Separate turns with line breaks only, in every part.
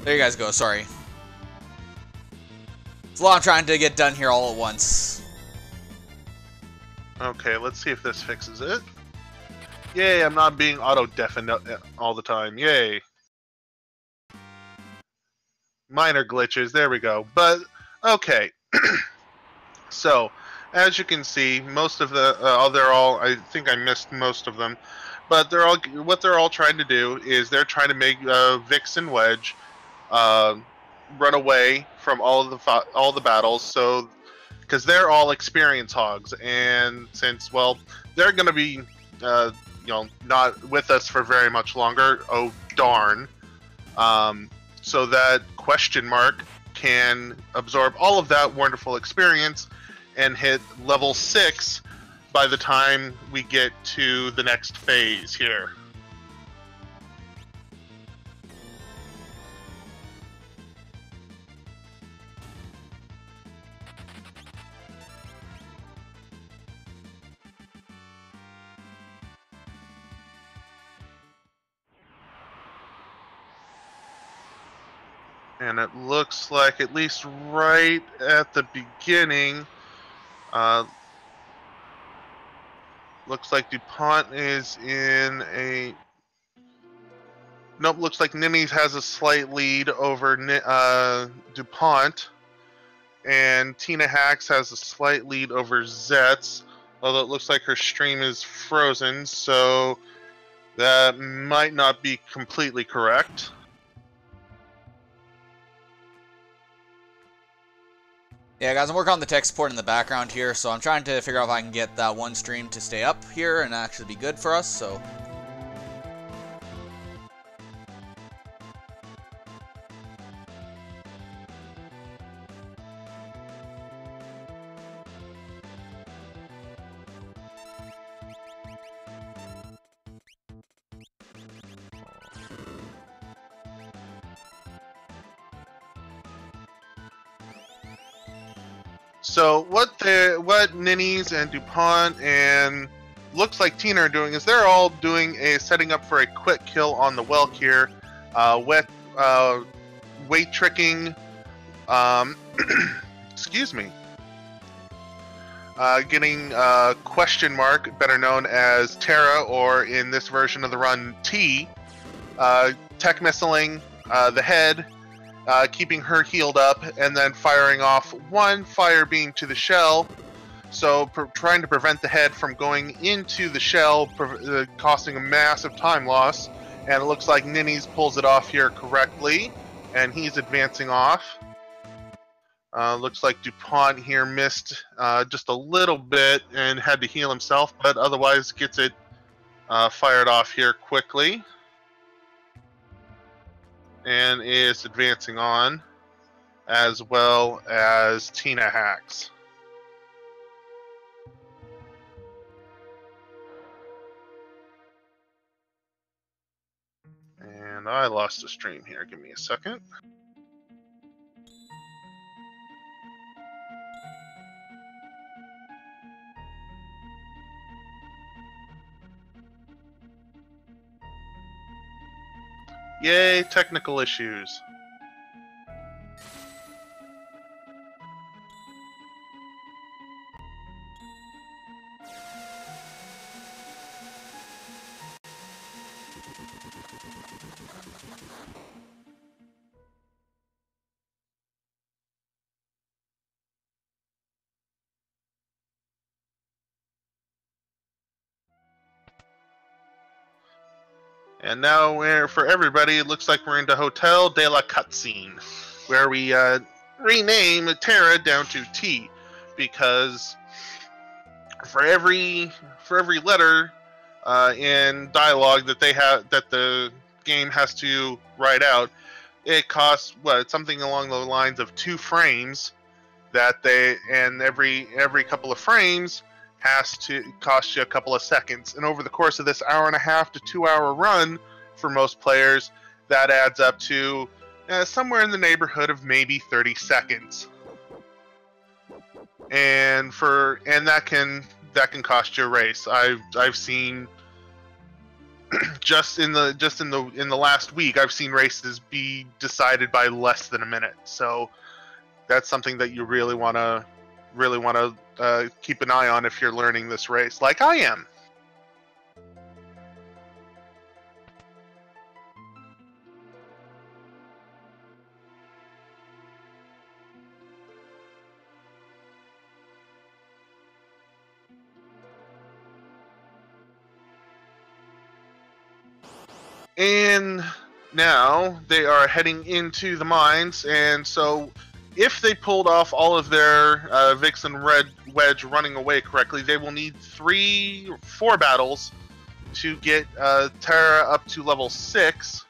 There you guys go, sorry. It's a lot I'm trying to get done here all at once.
Okay, let's see if this fixes it. Yay, I'm not being auto-deafened all the time. Yay. Minor glitches, there we go. But, okay. So, as you can see, most of the, they're all, I think I missed most of them, but they're all, what they're all trying to do is they're trying to make Vix and Wedge run away from all the battles, so, because they're all experience hogs, and since, well, they're going to be, you know, not with us for very much longer, oh darn, so that question mark can absorb all of that wonderful experience and hit level 6 by the time we get to the next phase here. And it looks like, at least right at the beginning, looks like dup0nte is in a... Nope, looks like Ninnyz has a slight lead over dup0nte. And tinahacks has a slight lead over zets. Although it looks like her stream is frozen, so that might not be completely correct.
Yeah, guys, I'm working on the tech support in the background here, so I'm trying to figure out if I can get that one stream to stay up here and actually be good for us, so...
So what Ninnyz and dup0nte and looks like Tina are doing is they're all doing setting up for a quick kill on the Welk here, weight tricking, excuse me, getting question mark, better known as Terra, or in this version of the run T, tech missiling the head. Keeping her healed up, and then firing off one fire beam to the shell, so trying to prevent the head from going into the shell, costing a massive time loss. And it looks like Ninnyz pulls it off here correctly, and he's advancing off. Looks like dup0nte here missed just a little bit and had to heal himself, but otherwise gets it fired off here quickly. And is advancing on, as well as tinahacks. And I lost the stream here. Give me a second. Yay, technical issues. And now, for everybody, it looks like we're into Hotel de la Cutscene, where we rename Terra down to T, because for every letter in dialogue that they have, that the game has to write out, it costs something along the lines of 2 frames. And every couple of frames has to cost you a couple of seconds. And over the course of this 1.5 to 2 hour run, for most players, that adds up to somewhere in the neighborhood of maybe 30 seconds. And that can cost you a race. I've seen just in the last week, I've seen races be decided by less than a minute. So that's something that you really want to keep an eye on if you're learning this race, like I am. And now they are heading into the mines, and so if they pulled off all of their Vixen Red Wedge running away correctly, they will need 4 battles to get Terra up to level 6.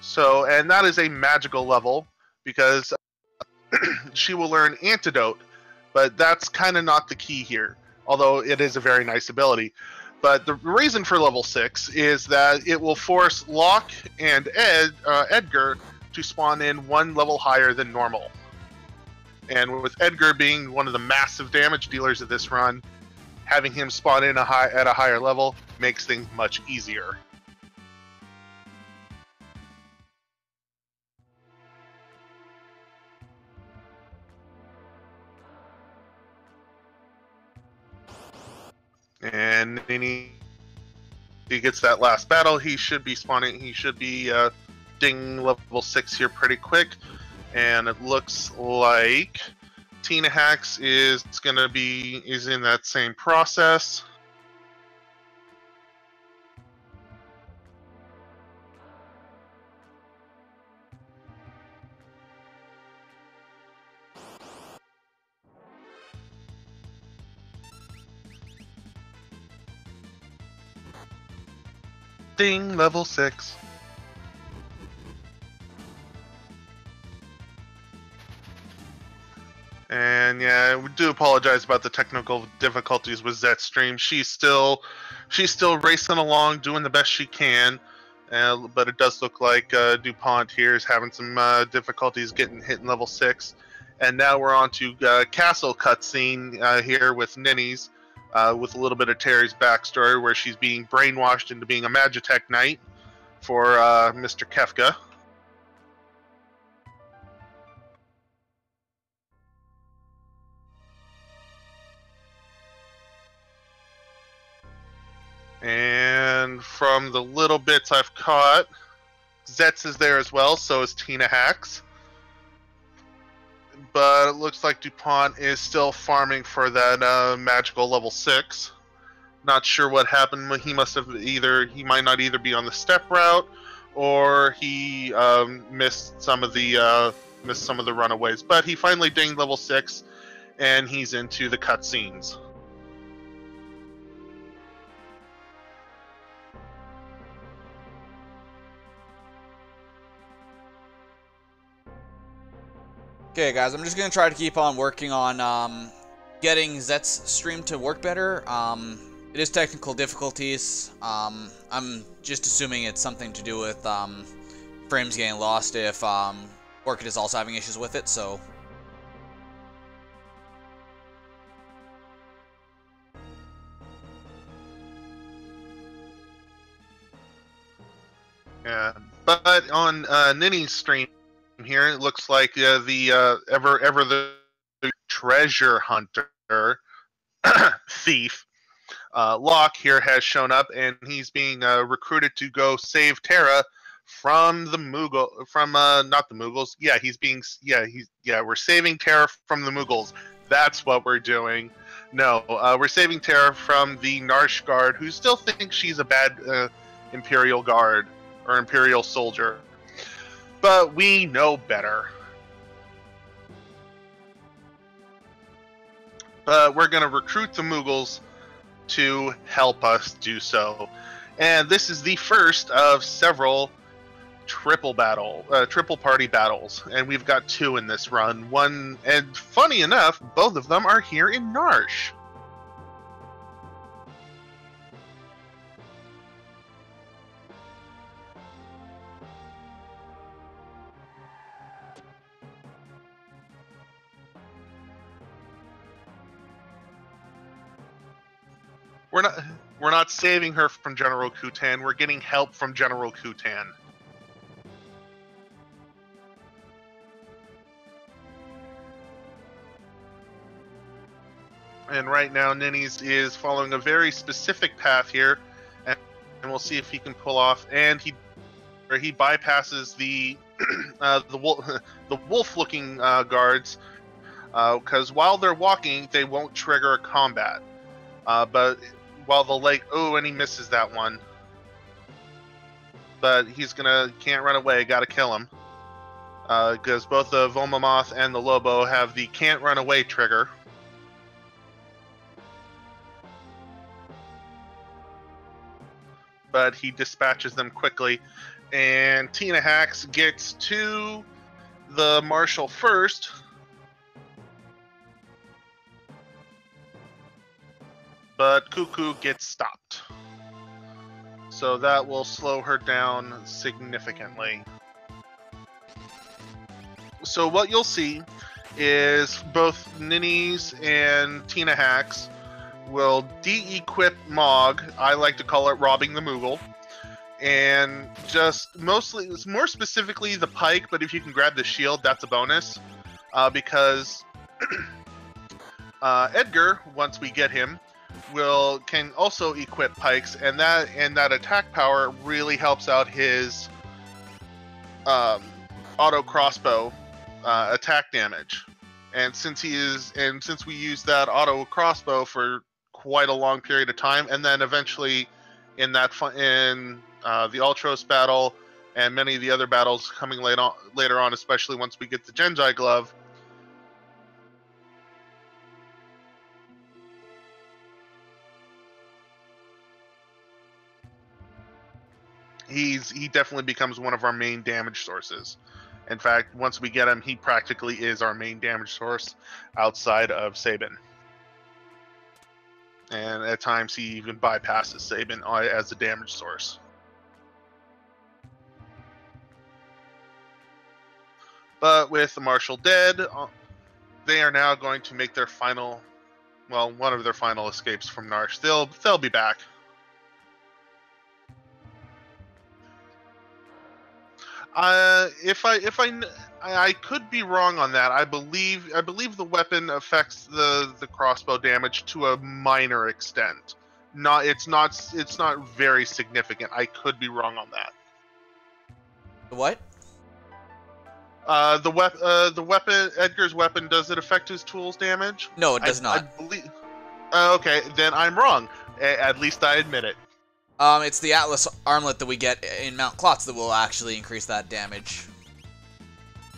So, and that is a magical level, because she will learn Antidote, but that's kind of not the key here, although it is a very nice ability. But the reason for level 6 is that it will force Locke and Edgar to spawn in 1 level higher than normal. And with Edgar being one of the massive damage dealers of this run, having him spawn in at a higher level makes things much easier. And then he gets that last battle. He should be spawning. He should be ding level 6 here pretty quick. And it looks like tinahacks is in that same process. Ding, level 6. And yeah, we do apologize about the technical difficulties with Zets stream. She's still racing along, doing the best she can. But it does look like dup0nte here is having some difficulties hitting level 6. And now we're on to Castle cutscene here with Ninnyz. With a little bit of Terry's backstory, where she's being brainwashed into being a Magitech Knight for Mr. Kefka. And from the little bits I've caught, Zets is there as well, so is tinahacks. But it looks like dup0nte is still farming for that magical level 6. Not sure what happened. He might not either be on the step route, or he missed some of the runaways. But he finally dinged level 6, and he's into the cutscenes.
Okay, guys, I'm just going to try to keep on working on getting Zets stream to work better. It is technical difficulties. I'm just assuming it's something to do with frames getting lost if Orchid is also having issues with it, so...
Yeah, but on Ninny's stream here, it looks like the treasure hunter thief Locke here has shown up, and he's being recruited to go save Terra from the not the Mughals. We're saving Terra from the Mughals. That's what we're doing. No, we're saving Terra from the Narshe guard, who still thinks she's a bad Imperial guard or Imperial soldier. But we know better. But we're going to recruit the Mughals to help us do so. And this is the first of several triple party battles. And we've got 2 in this run. One, and funny enough, both of them are here in Narshe. We're not saving her from General Kutan. We're getting help from General Kutan. And right now, Ninnyz is following a very specific path here, and we'll see if he can pull off. And he bypasses the the wolf-looking guards, because while they're walking, they won't trigger a combat. But while the leg, and he misses that one. But can't run away. Got to kill him, because both the Vomamoth and the Lobo have the can't run away trigger. But he dispatches them quickly, and Tinahacks gets to the Marshal first. But Cuckoo gets stopped. So that will slow her down significantly. So what you'll see is both Ninnyz and Tinahacks will de-equip Mog. I like to call it robbing the Moogle. And just more specifically the pike, but if you can grab the shield, that's a bonus. Because Edgar, once we get him, can also equip pikes, and that attack power really helps out his auto crossbow attack damage. And since we use that auto crossbow for quite a long period of time, and then eventually in the Ultros battle and many of the other battles coming later on, especially once we get the Genji glove, he definitely becomes one of our main damage sources. In fact, once we get him, he practically is our main damage source outside of Sabin. And at times he even bypasses Sabin as a damage source. But with the Marshal dead, they are now going to make their final, one of their final escapes from Narshe. They'll be back. I could be wrong on that. I believe the weapon affects the crossbow damage to a minor extent. It's not very significant. I could be wrong on that.
What?
The weapon, Edgar's weapon, does it affect his tools damage?
No, it does not.
I believe. Okay, then I'm wrong. At least I admit it.
It's the Atlas armlet that we get in Mount Klotz that will actually increase that damage.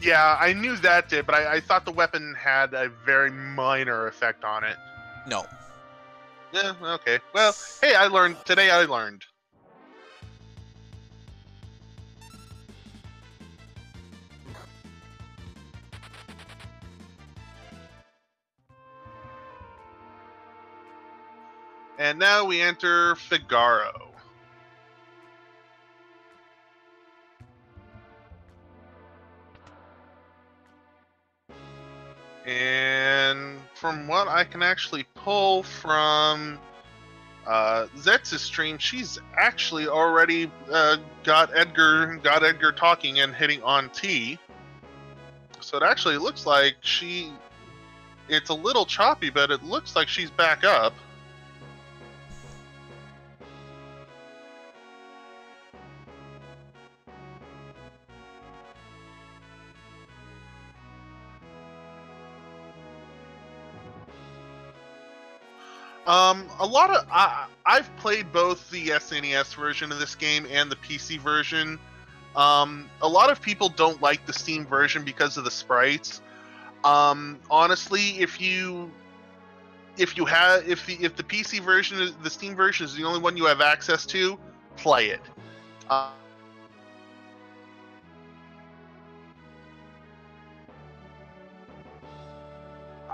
Yeah, I knew that did, but I thought the weapon had a very minor effect on it.
No.
Yeah, okay. Well, hey, today I learned. And now we enter Figaro. And from what I can actually pull from Zets' stream, she's actually already got Edgar talking and hitting on T. So it actually looks like it's a little choppy, but it looks like she's back up. I've played both the SNES version of this game and the PC version. A lot of people don't like the Steam version because of the sprites. Honestly, if the PC version, the Steam version is the only one you have access to, play it. I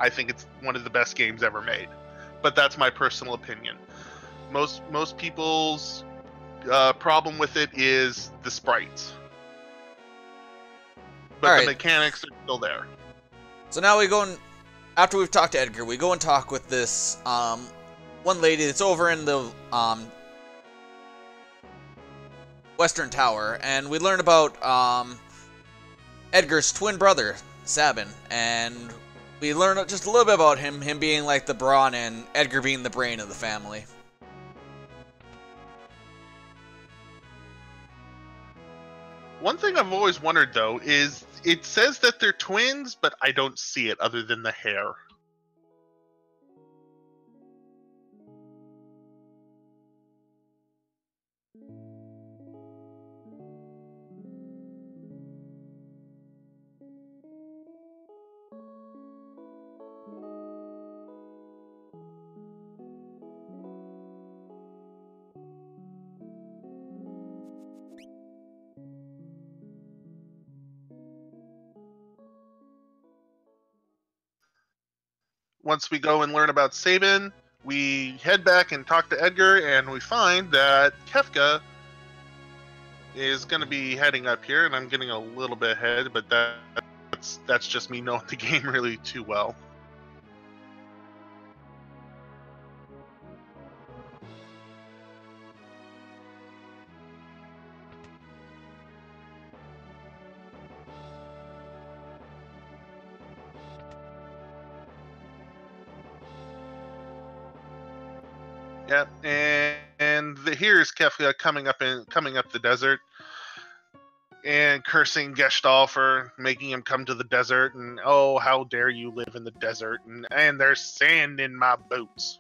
think it's one of the best games ever made. But that's my personal opinion. Most people's problem with it is the sprites. But the mechanics are still there.
So now we go and, after we've talked to Edgar, we go and talk with this one lady that's over in the Western Tower, and we learn about Edgar's twin brother, Sabin, and we learn just a little bit about him being like the brawn and Edgar being the brain of the family.
One thing I've always wondered, though, is it says that they're twins, but I don't see it other than the hair. Once we go and learn about Sabin, we head back and talk to Edgar, and we find that Kefka is going to be heading up here, and I'm getting a little bit ahead, but that's just me knowing the game really too well. Yep, and here's Kefka coming up the desert and cursing Gestalt for making him come to the desert, and oh, how dare you live in the desert, and there's sand in my boots.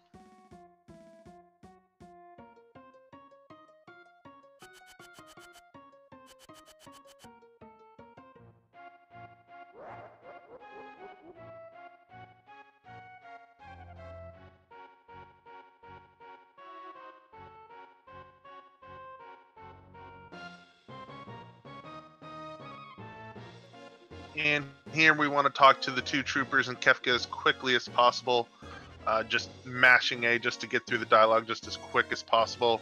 And here we want to talk to the two troopers and Kefka as quickly as possible. Just mashing A just to get through the dialogue just as quick as possible.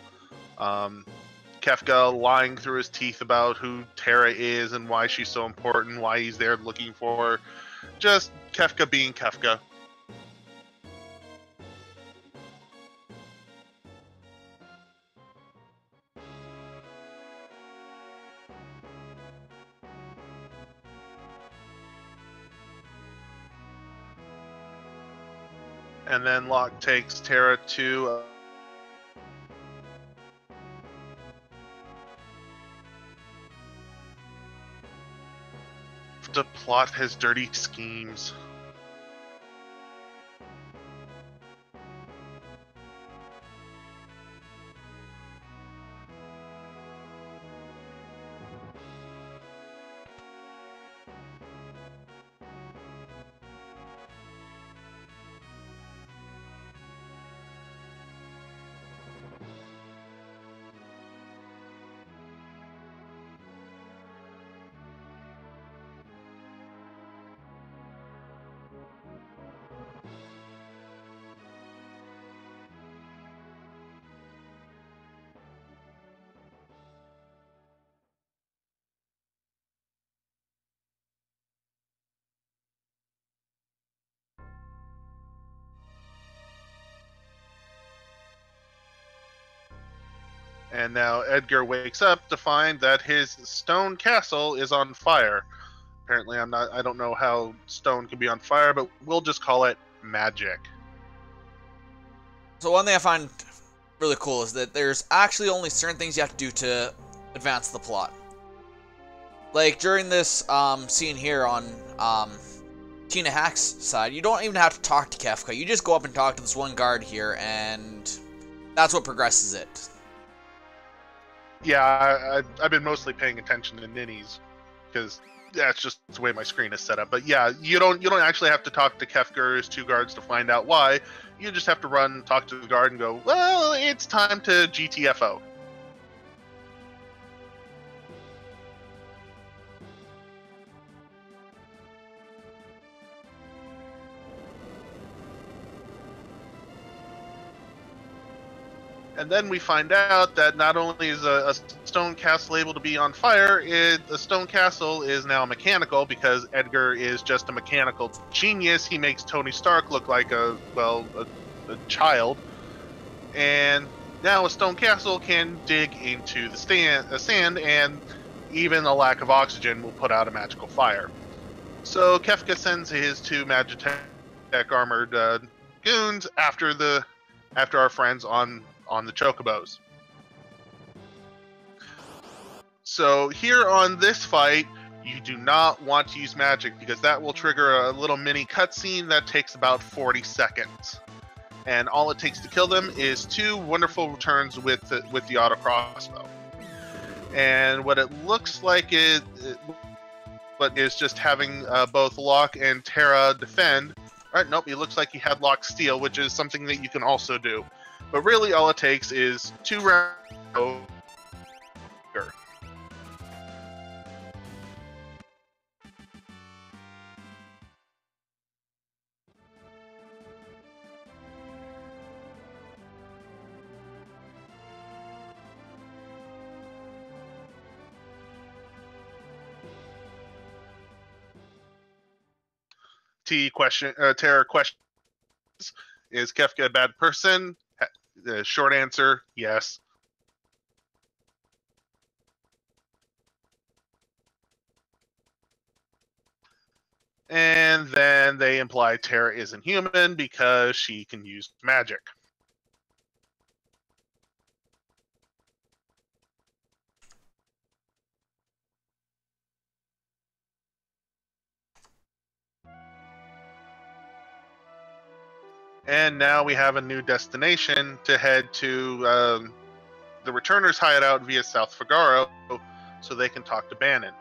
Kefka lying through his teeth about who Terra is and why she's so important, why he's there looking for her. Just Kefka being Kefka. And then Locke takes Terra to plot his dirty schemes. And now Edgar wakes up to find that his stone castle is on fire. Apparently, I don't know how stone can be on fire, but we'll just call it magic.
So one thing I find really cool is that there's actually only certain things you have to do to advance the plot. Like during this scene here on tinahacks' side, you don't even have to talk to Kefka. You just go up and talk to this one guard here, and that's what progresses it.
Yeah, I've been mostly paying attention to Ninnyz because that's just the way my screen is set up. But yeah, you don't actually have to talk to Kefka or his two guards to find out why. You just have to run, talk to the guard, and go, well, it's time to GTFO. And then we find out that not only is a stone castle able to be on fire, the stone castle is now mechanical because Edgar is just a mechanical genius. He makes Tony Stark look like a child. And now a stone castle can dig into the sand, and even a lack of oxygen will put out a magical fire. So Kefka sends his 2 Magitech armored goons after our friends on the chocobos. So here on this fight, you do not want to use magic because that will trigger a little mini cutscene that takes about 40 seconds. And all it takes to kill them is 2 wonderful returns with the auto crossbow. And what it looks like is just having both Locke and Terra defend. Alright, nope, it looks like he had Locke steal, which is something that you can also do. But really all it takes is 2 rounds. Terror questions: is Kefka a bad person? The short answer: yes. And then they imply Terra isn't human because she can use magic. And now we have a new destination to head to the Returners' hideout via South Figaro, so they can talk to Bannon.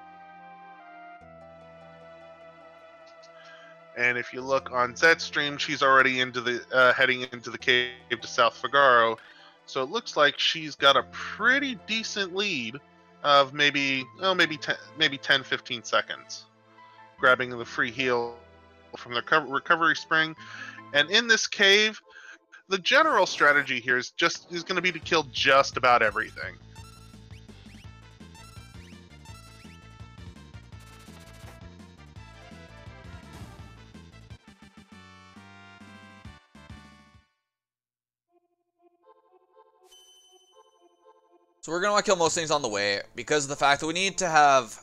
And if you look on Zed's stream, she's already heading into the cave to South Figaro, so it looks like she's got a pretty decent lead of maybe 10-15 seconds, grabbing the free heal from the recovery spring. And in this cave, the general strategy here is going to be to kill just about everything.
So we're going to want to kill most things on the way because of the fact that we need to have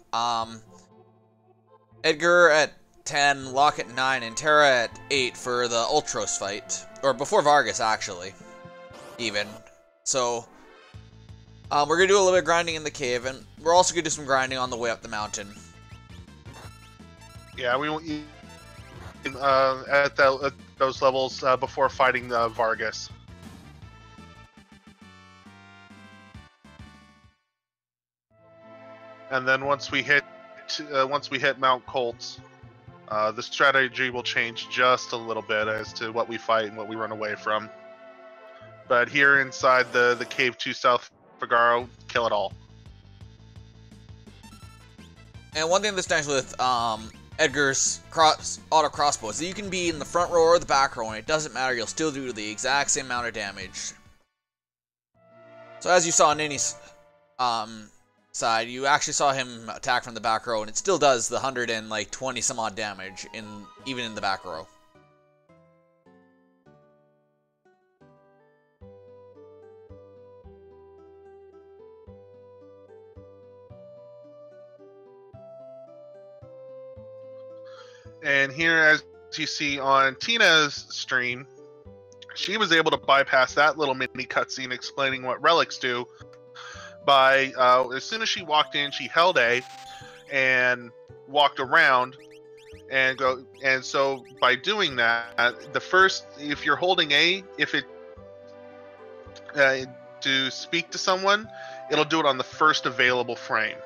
Edgar at 10, Locke at 9, and Terra at 8 for the Ultros fight. Or before Vargas, actually. Even. So, we're going to do a little bit of grinding in the cave, and we're also going to do some grinding on the way up the mountain.
Yeah, we won't at those levels before fighting Vargas. And then once we hit Mount Colts, the strategy will change just a little bit as to what we fight and what we run away from. But here inside the cave to South Figaro, kill it all.
And one thing that's nice with Edgar's auto crossbow is that you can be in the front row or the back row, and it doesn't matter, you'll still do the exact same amount of damage. So as you saw on Ninny's side, you actually saw him attack from the back row, and it still does the 120 some odd damage even in the back row.
And here, as you see on Tina's stream, she was able to bypass that little mini cutscene explaining what relics do by, as soon as she walked in, she held A and walked around and go. And so by doing that, if you're holding A, to speak to someone, it'll do it on the first available frame.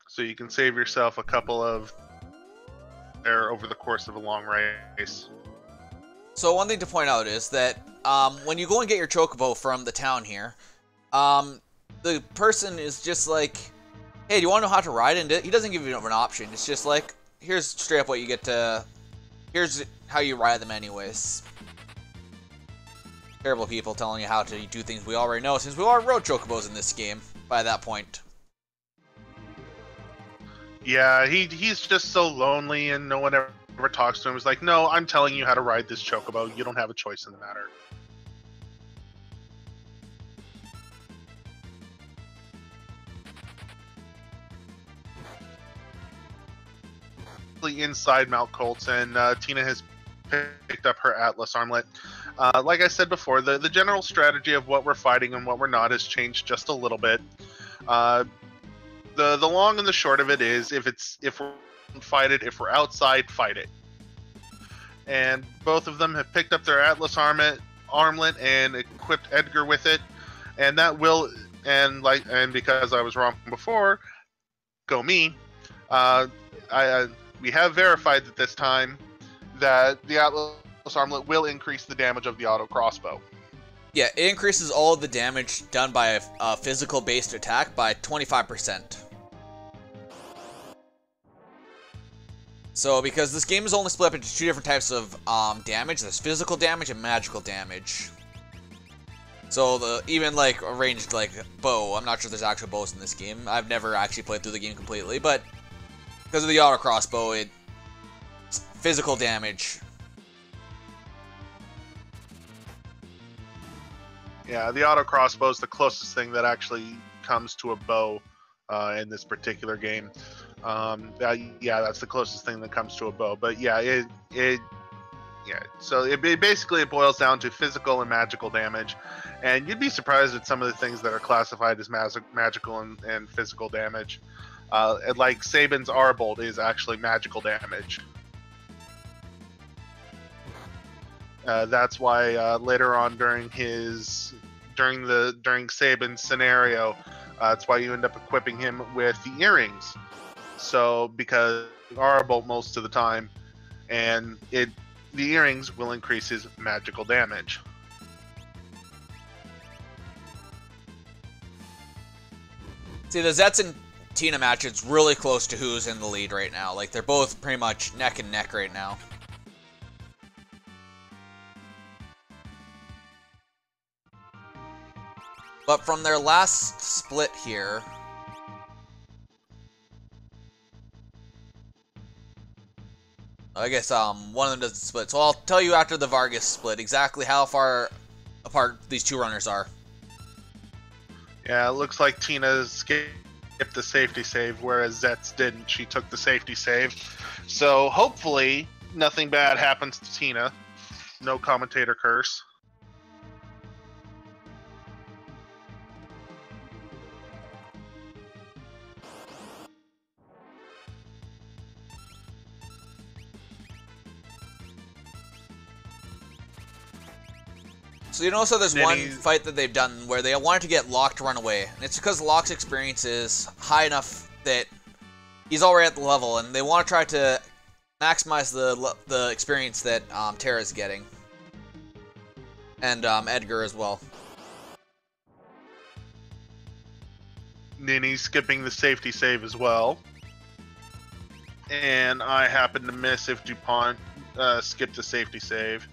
So you can save yourself a couple of there over the course of a long race.
So one thing to point out is that when you go and get your chocobo from the town here, the person is just like, hey, do you want to know how to ride? And he doesn't give you an option. It's just like, here's straight up what you get to, here's how you ride them anyways. Terrible people telling you how to do things we already know, since we already rode chocobos in this game by that point.
Yeah, he's just so lonely and no one ever talks to him. He's like, no, I'm telling you how to ride this chocobo. You don't have a choice in the matter. Inside Mount Colts, and Tina has picked up her Atlas armlet. Like I said before, the general strategy of what we're fighting and what we're not has changed just a little bit. The long and the short of it is, if we're fight it, if we're outside, fight it. And both of them have picked up their Atlas armlet and equipped Edgar with it, and that will and because I was wrong before, go me. We have verified that this time that the Atlas armlet will increase the damage of the auto crossbow.
Yeah, it increases all of the damage done by a physical-based attack by 25%. So, because this game is only split up into two different types of damage, there's physical damage and magical damage. So, even like a ranged bow, I'm not sure there's actual bows in this game. I've never actually played through the game completely, but because of the auto crossbow, it's physical damage.
Yeah, the auto crossbow is the closest thing that actually comes to a bow in this particular game. Yeah, that's the closest thing that comes to a bow. But yeah, so it basically it boils down to physical and magical damage, and you'd be surprised at some of the things that are classified as magical and physical damage. Like Sabin's R-Bolt is actually magical damage. That's why later on during Sabin's scenario, that's why you end up equipping him with the earrings. So because R-Bolt most of the time, and the earrings will increase his magical damage.
See, the Zets and Tina match, it's really close to who's in the lead right now. Like, they're both pretty much neck and neck right now. But from their last split here, I guess one of them doesn't split. So I'll tell you after the Vargas split exactly how far apart these two runners are.
Yeah, it looks like Tina skipped the safety save, whereas Zets didn't. She took the safety save. So hopefully nothing bad happens to Tina. No commentator curse.
So you notice there's one fight that they've done where they wanted to get Locke to run away. And it's because Locke's experience is high enough that he's already at the level, and they want to try to maximize the experience that Tara's getting. And Edgar as well.
Ninnyz skipping the safety save as well. And I happen to miss if dup0nte skipped the safety save.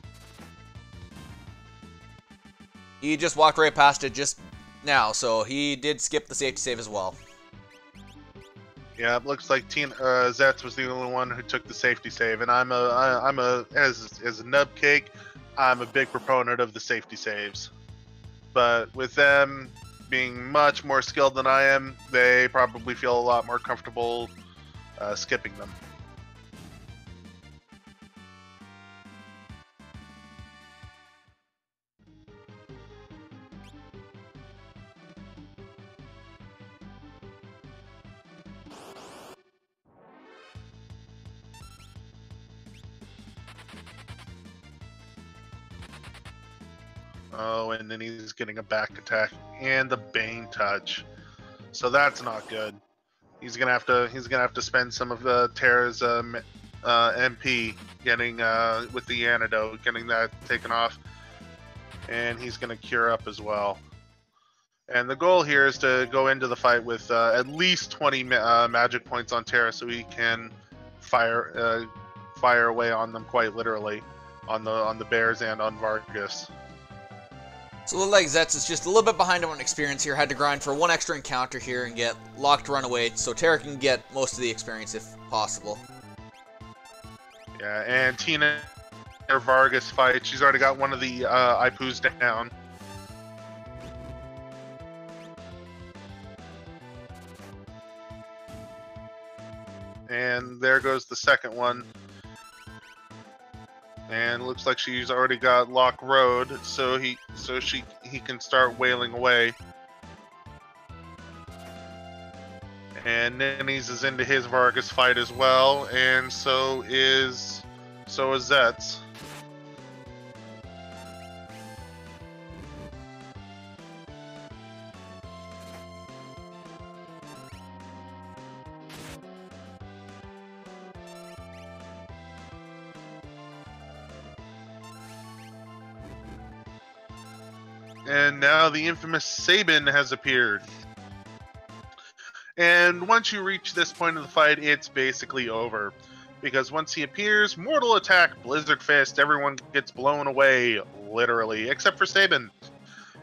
He just walked right past it just now, so he did skip the safety save as well.
Yeah, it looks like Zets was the only one who took the safety save, and as a nub cake, I'm a big proponent of the safety saves. But with them being much more skilled than I am, they probably feel a lot more comfortable skipping them. Oh, and then he's getting a back attack and the Bane touch, so that's not good. He's gonna have to spend some of Tara's MP getting with the antidote, getting that taken off, and he's gonna cure up as well. And the goal here is to go into the fight with at least 20 magic points on Tara, so he can fire away on them quite literally, on the bears and on Vargas.
So it looked like Zets is just a little bit behind on experience here. Had to grind for one extra encounter here and get locked runaway, so Terra can get most of the experience if possible.
Yeah, and Tina Vargas fight. She's already got one of the Ipus down. And there goes the second one. And looks like she's already got Lock Road, so he can start wailing away. And Ninnyz is into his Vargas fight as well, and so is Zets. And now the infamous Sabin has appeared. And once you reach this point of the fight, it's basically over. Because once he appears, Mortal Attack, Blizzard Fist, everyone gets blown away, literally, except for Sabin.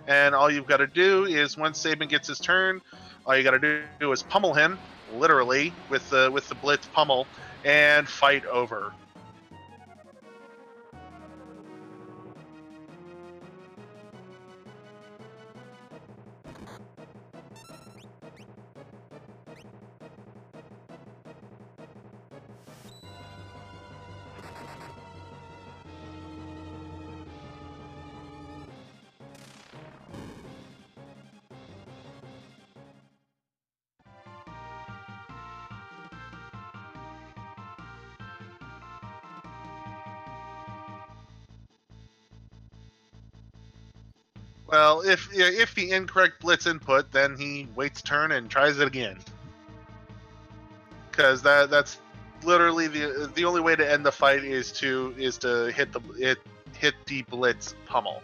And all you've got to do is, once Sabin gets his turn, all you got to do is pummel him, literally, with the Blitz pummel, and fight over. Well, if the incorrect Blitz input, then he waits turn and tries it again. Because that's literally the only way to end the fight is to hit the Blitz pummel.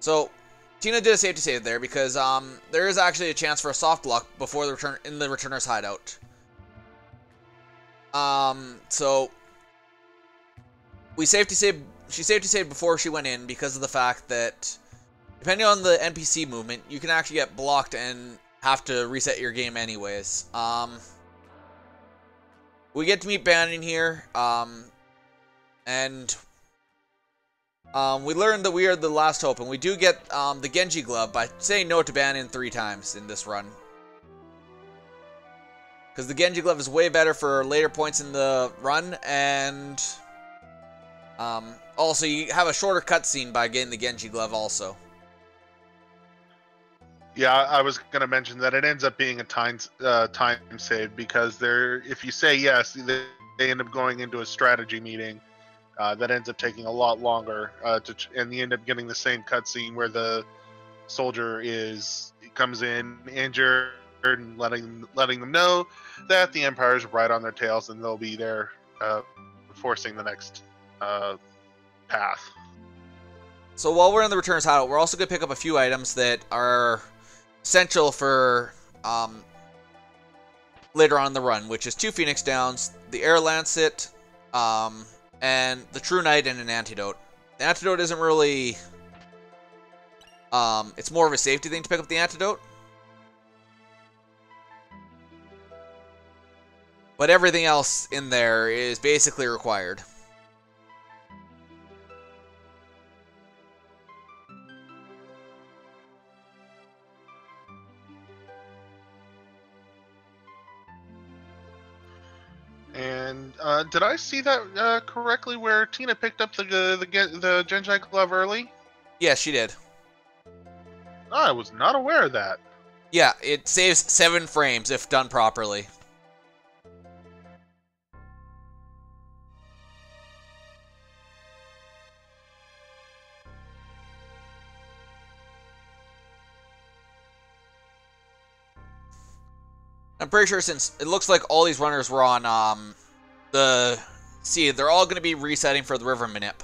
So Tina did a safety save there because there is actually a chance for a soft block before the return in the returner's hideout. So she safety saved before she went in because of the fact that depending on the NPC movement, you can actually get blocked and have to reset your game anyways. We get to meet Bannon here, and we learned that we are the last hope, and we do get the Genji glove by saying no to Bannon 3 times in this run. Because the Genji glove is way better for later points in the run, and also you have a shorter cutscene by getting the Genji glove also.
Yeah, I was going to mention that it ends up being a time save because if you say yes, they end up going into a strategy meeting that ends up taking a lot longer, and you end up getting the same cutscene where the soldier comes in injured and letting them know that the Empire is right on their tails and they'll be there forcing the next path.
So while we're in the Returns hideout, we're also going to pick up a few items that are essential for later on in the run, which is 2 Phoenix Downs, the Air Lancet, and the True Knight and an Antidote. The Antidote isn't really... it's more of a safety thing to pick up the Antidote. But everything else in there is basically required.
And did I see that correctly? Where Tina picked up the Genji glove early?
Yeah, she did.
I was not aware of that.
Yeah, it saves 7 frames if done properly. I'm pretty sure since it looks like all these runners were on the sea, they're all going to be resetting for the river manip.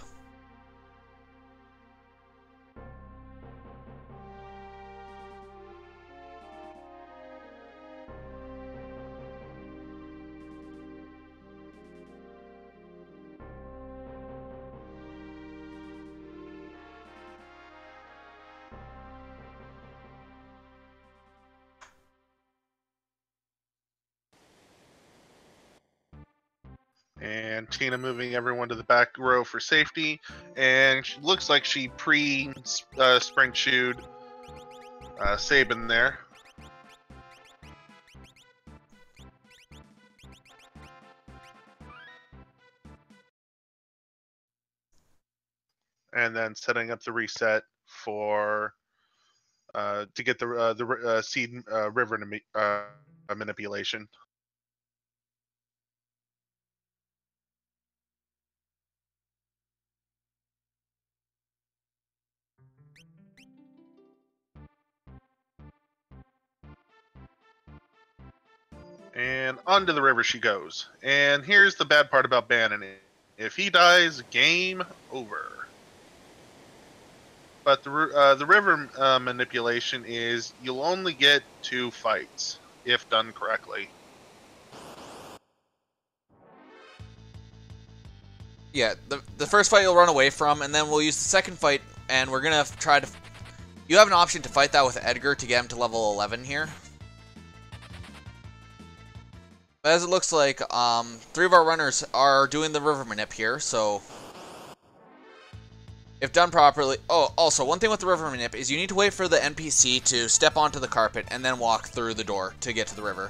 And Tina moving everyone to the back row for safety. And she looks like she spring shoed Sabin there. And then setting up the reset for to get the seed river manipulation. And onto the river she goes. And here's the bad part about banning it. If he dies, game over. But the river manipulation is you'll only get 2 fights if done correctly.
Yeah, the first fight you'll run away from, and then we'll use the second fight, and we're going to try to... You have an option to fight that with Edgar to get him to level 11 here. But as it looks like, 3 of our runners are doing the river manip here, so... If done properly... Oh, also, one thing with the river manip is you need to wait for the NPC to step onto the carpet and then walk through the door to get to the river.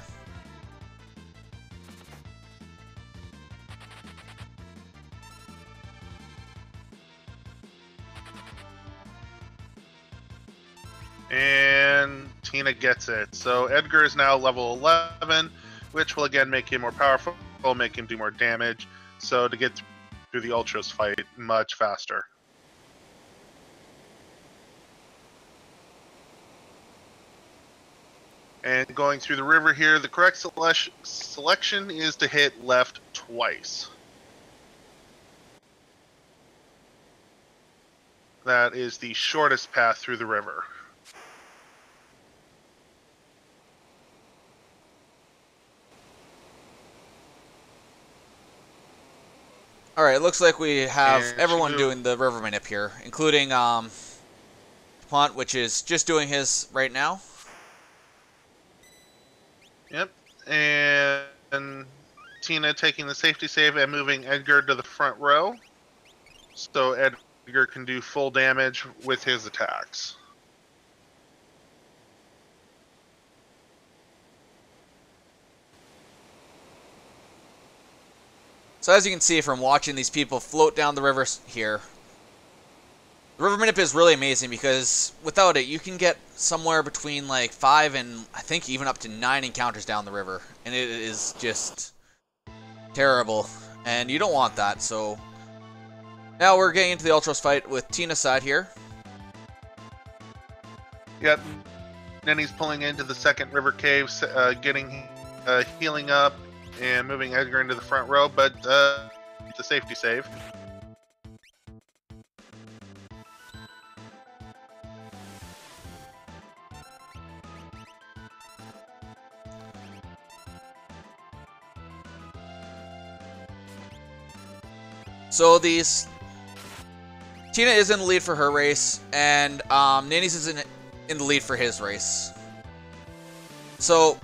And Tina gets it. So Edgar is now level 11, which will again make him more powerful, make him do more damage. So to get through the Ultras fight much faster. And going through the river here, the correct selection is to hit left twice. That is the shortest path through the river.
Alright, it looks like we have everyone doing the river manip here, including dup0nte, which is just doing his right now.
Yep, and Tina taking the safety save and moving Edgar to the front row, so Edgar can do full damage with his attacks.
So as you can see from watching these people float down the river here, the river manip is really amazing because without it, you can get somewhere between like 5 and I think even up to 9 encounters down the river. And it is just terrible. And you don't want that, so... Now we're getting into the Ultros fight with Tina's side here.
Yep. Ninnyz pulling into the second river cave, getting healing up. and moving Edgar into the front row, but the safety save.
So Tina is in the lead for her race, and Ninnyz is in the lead for his race. So,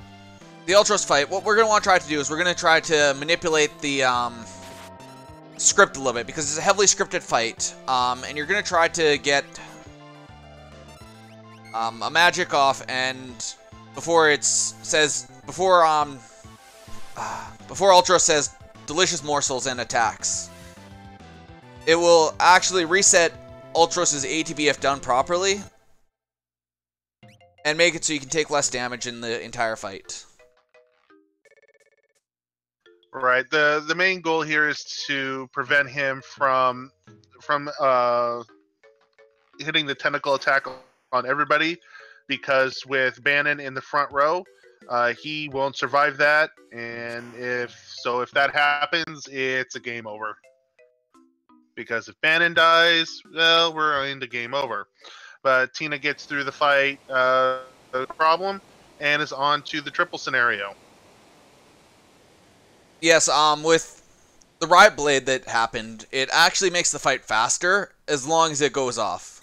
the Ultros fight, what we're going to want to try to do is we're going to try to manipulate the script a little bit, because it's a heavily scripted fight, and you're going to try to get a magic off, and before Ultros says delicious morsels and attacks, it will actually reset Ultros' ATB if done properly, and make it so you can take less damage in the entire fight.
Right. The main goal here is to prevent him from hitting the tentacle attack on everybody, because with Bannon in the front row, he won't survive that, and if that happens, it's a game over. Because if Bannon dies, well, we're into game over. But Tina gets through the fight problem and is on to the triple scenario.
Yes, with the Riot Blade that happened, it actually makes the fight faster as long as it goes off.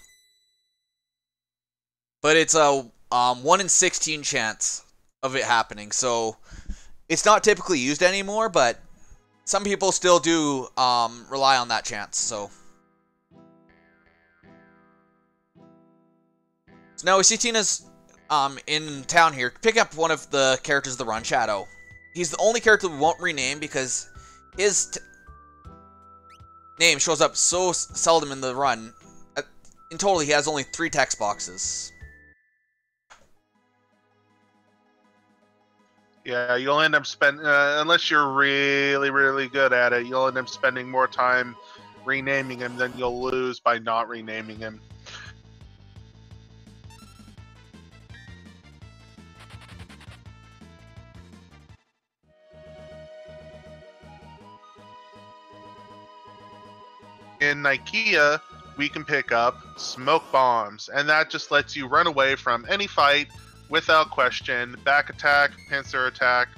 But it's a 1 in 16 chance of it happening, so it's not typically used anymore, but some people still do rely on that chance, so now we see Tina's in town here, pick up one of the characters of the run, Shadow. He's the only character we won't rename because his name shows up so seldom in the run. In total, he has only 3 text boxes.
Yeah, you'll end up spending, unless you're really, really good at it, you'll end up spending more time renaming him than you'll lose by not renaming him. In Ikea, we can pick up smoke bombs, and that just lets you run away from any fight without question. Back attack, pincer attack,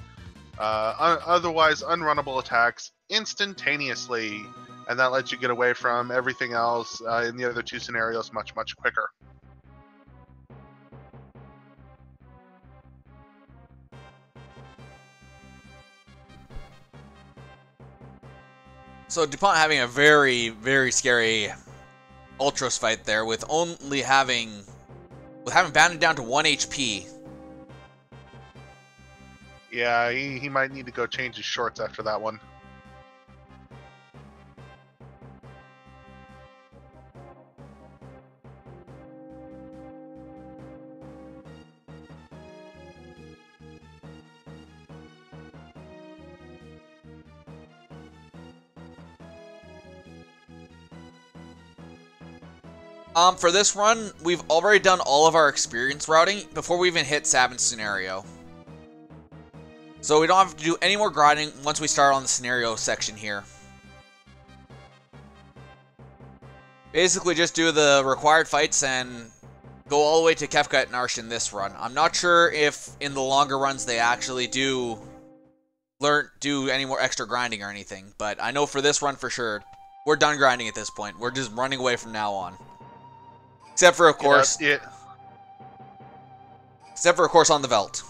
otherwise unrunnable attacks instantaneously, and that lets you get away from everything else in the other 2 scenarios much, much quicker.
So dup0nte having a very, very scary Ultros fight there with only having Bannon down to 1 HP.
Yeah, he might need to go change his shorts after that one.
For this run, we've already done all of our experience routing before we even hit Savin's scenario. So we don't have to do any more grinding once we start on the scenario section here. Basically just do the required fights and go all the way to Kefka at Narshe in this run. I'm not sure if in the longer runs they actually do any more extra grinding or anything, but I know for this run for sure, we're done grinding at this point. We're just running away from now on. Except for, of course, except for, of course, on the Velt.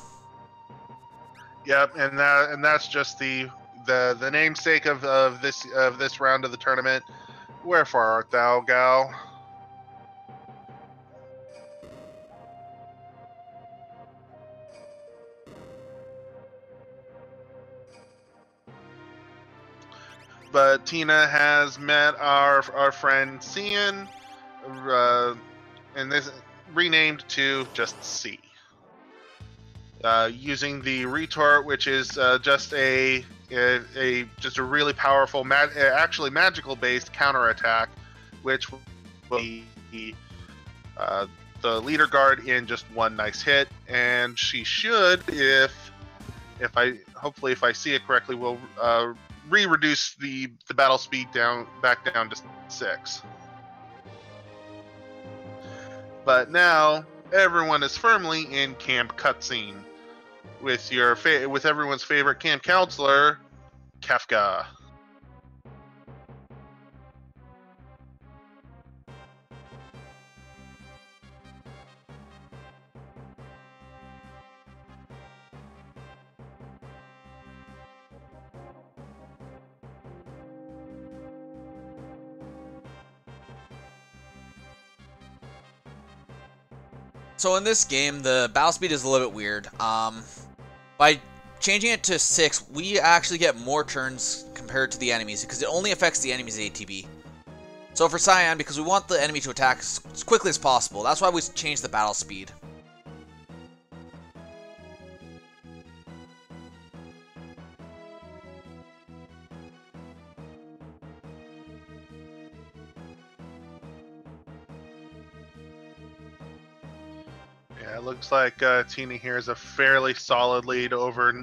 Yep, and that's just the namesake of this round of the tournament. Wherefore art thou, gal? But Tina has met our friend Cian, and this renamed to just C. Using the retort, which is just a really powerful, actually magical based counterattack, which will be the leader guard in just 1 nice hit, and she should, if hopefully if I see it correctly, will reduce the battle speed back down to 6. But now everyone is firmly in camp cutscene with with everyone's favorite camp counselor, Kefka.
So in this game, the battle speed is a little bit weird. By changing it to 6, we actually get more turns compared to the enemies because it only affects the enemy's ATB. So for Cyan, because we want the enemy to attack as quickly as possible, that's why we changed the battle speed.
Yeah, it looks like Tina here is a fairly solid lead over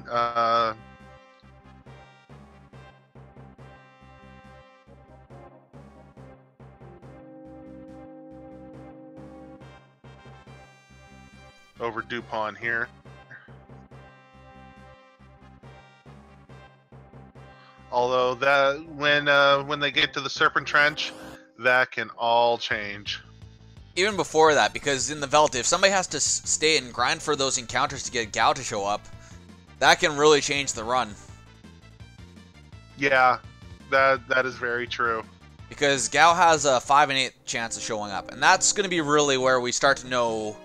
dup0nte here. Although that when they get to the Serpent Trench, that can all change.
Even before that, because in the Veldt, if somebody has to stay and grind for those encounters to get Gao to show up, that can really change the run.
Yeah, that is very true.
Because Gao has a 5 and 8 chance of showing up, and that's going to be really where we start to know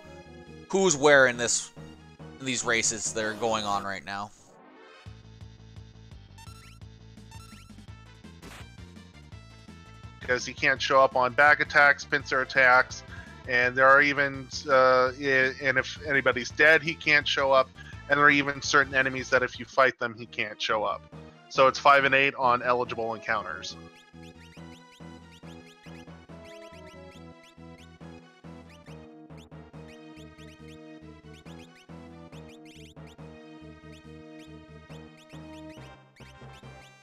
who's where in these races that are going on right now.
Because he can't show up on back attacks, pincer attacks, and there are even, and if anybody's dead, he can't show up, and there are even certain enemies that if you fight them, he can't show up. So it's 5 and 8 on eligible encounters.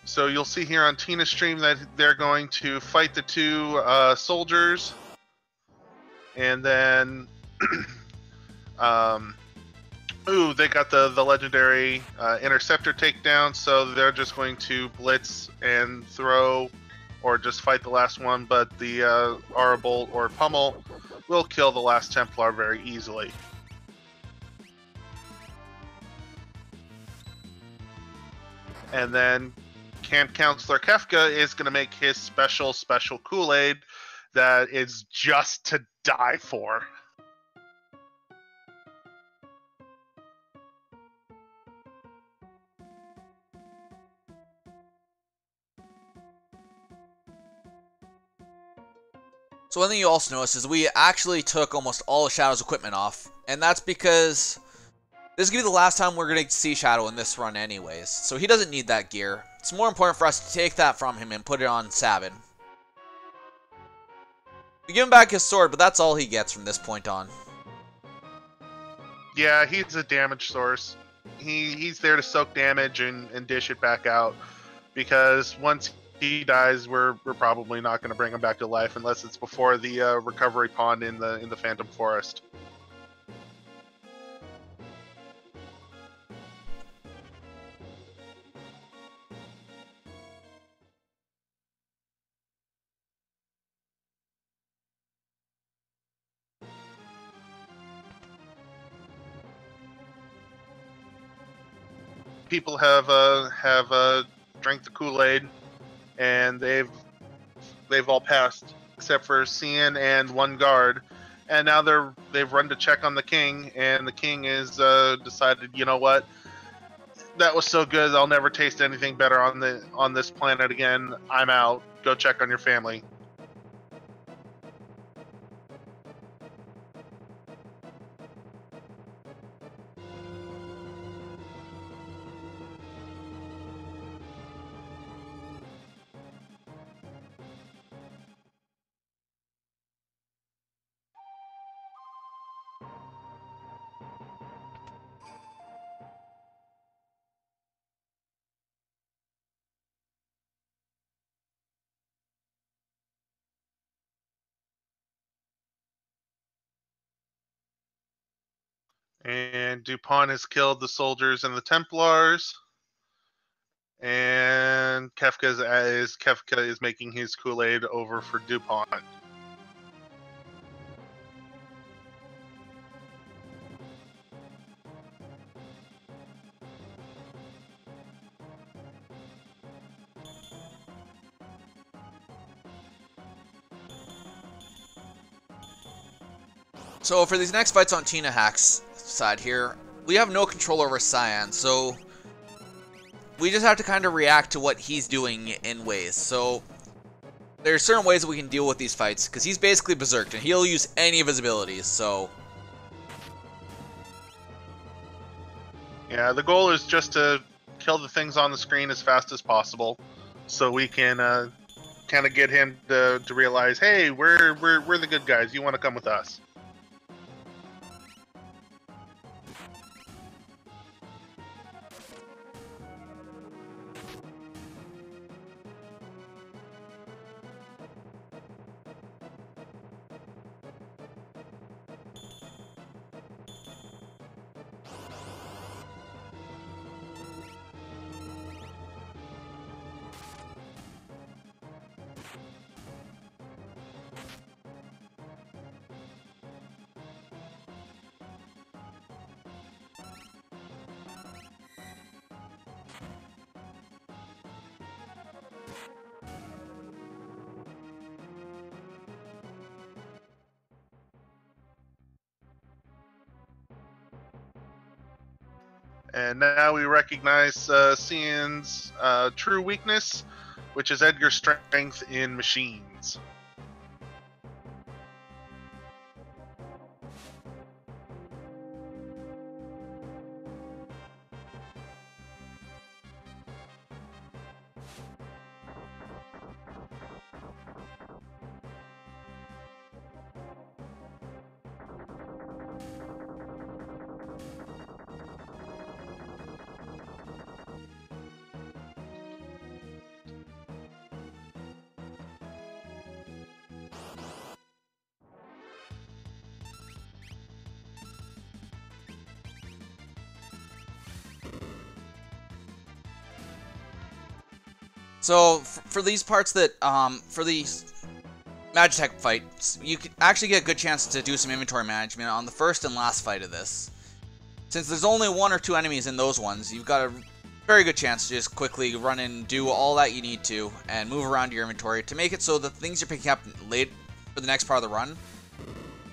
So you'll see here on Tina's stream that they're going to fight the 2 soldiers, and then, they got the legendary interceptor takedown, so they're just going to blitz and throw, or just fight the last one, but the Arabolt or Pummel will kill the last Templar very easily. And then Camp Counselor Kefka is going to make his special Kool-Aid that is just to die for.
So one thing you also notice is we actually took almost all of Shadow's equipment off, and that's because this is going to be the last time we're going to see Shadow in this run anyways, so he doesn't need that gear. It's more important for us to take that from him and put it on Sabin. We give him back his sword, but that's all he gets from this point on.
Yeah, he's a damage source. He's there to soak damage and dish it back out, because once he dies, we're probably not going to bring him back to life unless it's before the recovery pond in the Phantom Forest. People have drank the Kool-Aid, and they've all passed except for Cian and one guard, and now they've run to check on the king, and the king is decided, you know what, that was so good, I'll never taste anything better on this planet again. I'm out. Go check on your family. And dup0nte has killed the soldiers and the Templars. And Kefka is making his Kool-Aid over for dup0nte.
So for these next fights on tinahacks side here, we have no control over Cyan, so we just have to kind of react to what he's doing in ways. So there's certain ways that we can deal with these fights, because he's basically berserked, and he'll use any of his abilities, so...
Yeah, the goal is just to kill the things on the screen as fast as possible, so we can kind of get him to realize, hey, we're the good guys. You want to come with us? And now we recognize Cyan's true weakness, which is Edgar's strength in machines.
So, for these parts that, for these Magitech fights, you can actually get a good chance to do some inventory management on the first and last fight of this. Since there's only 1 or 2 enemies in those ones, you've got a very good chance to just quickly run in and do all that you need to, and move around your inventory to make it so the things you're picking up late for the next part of the run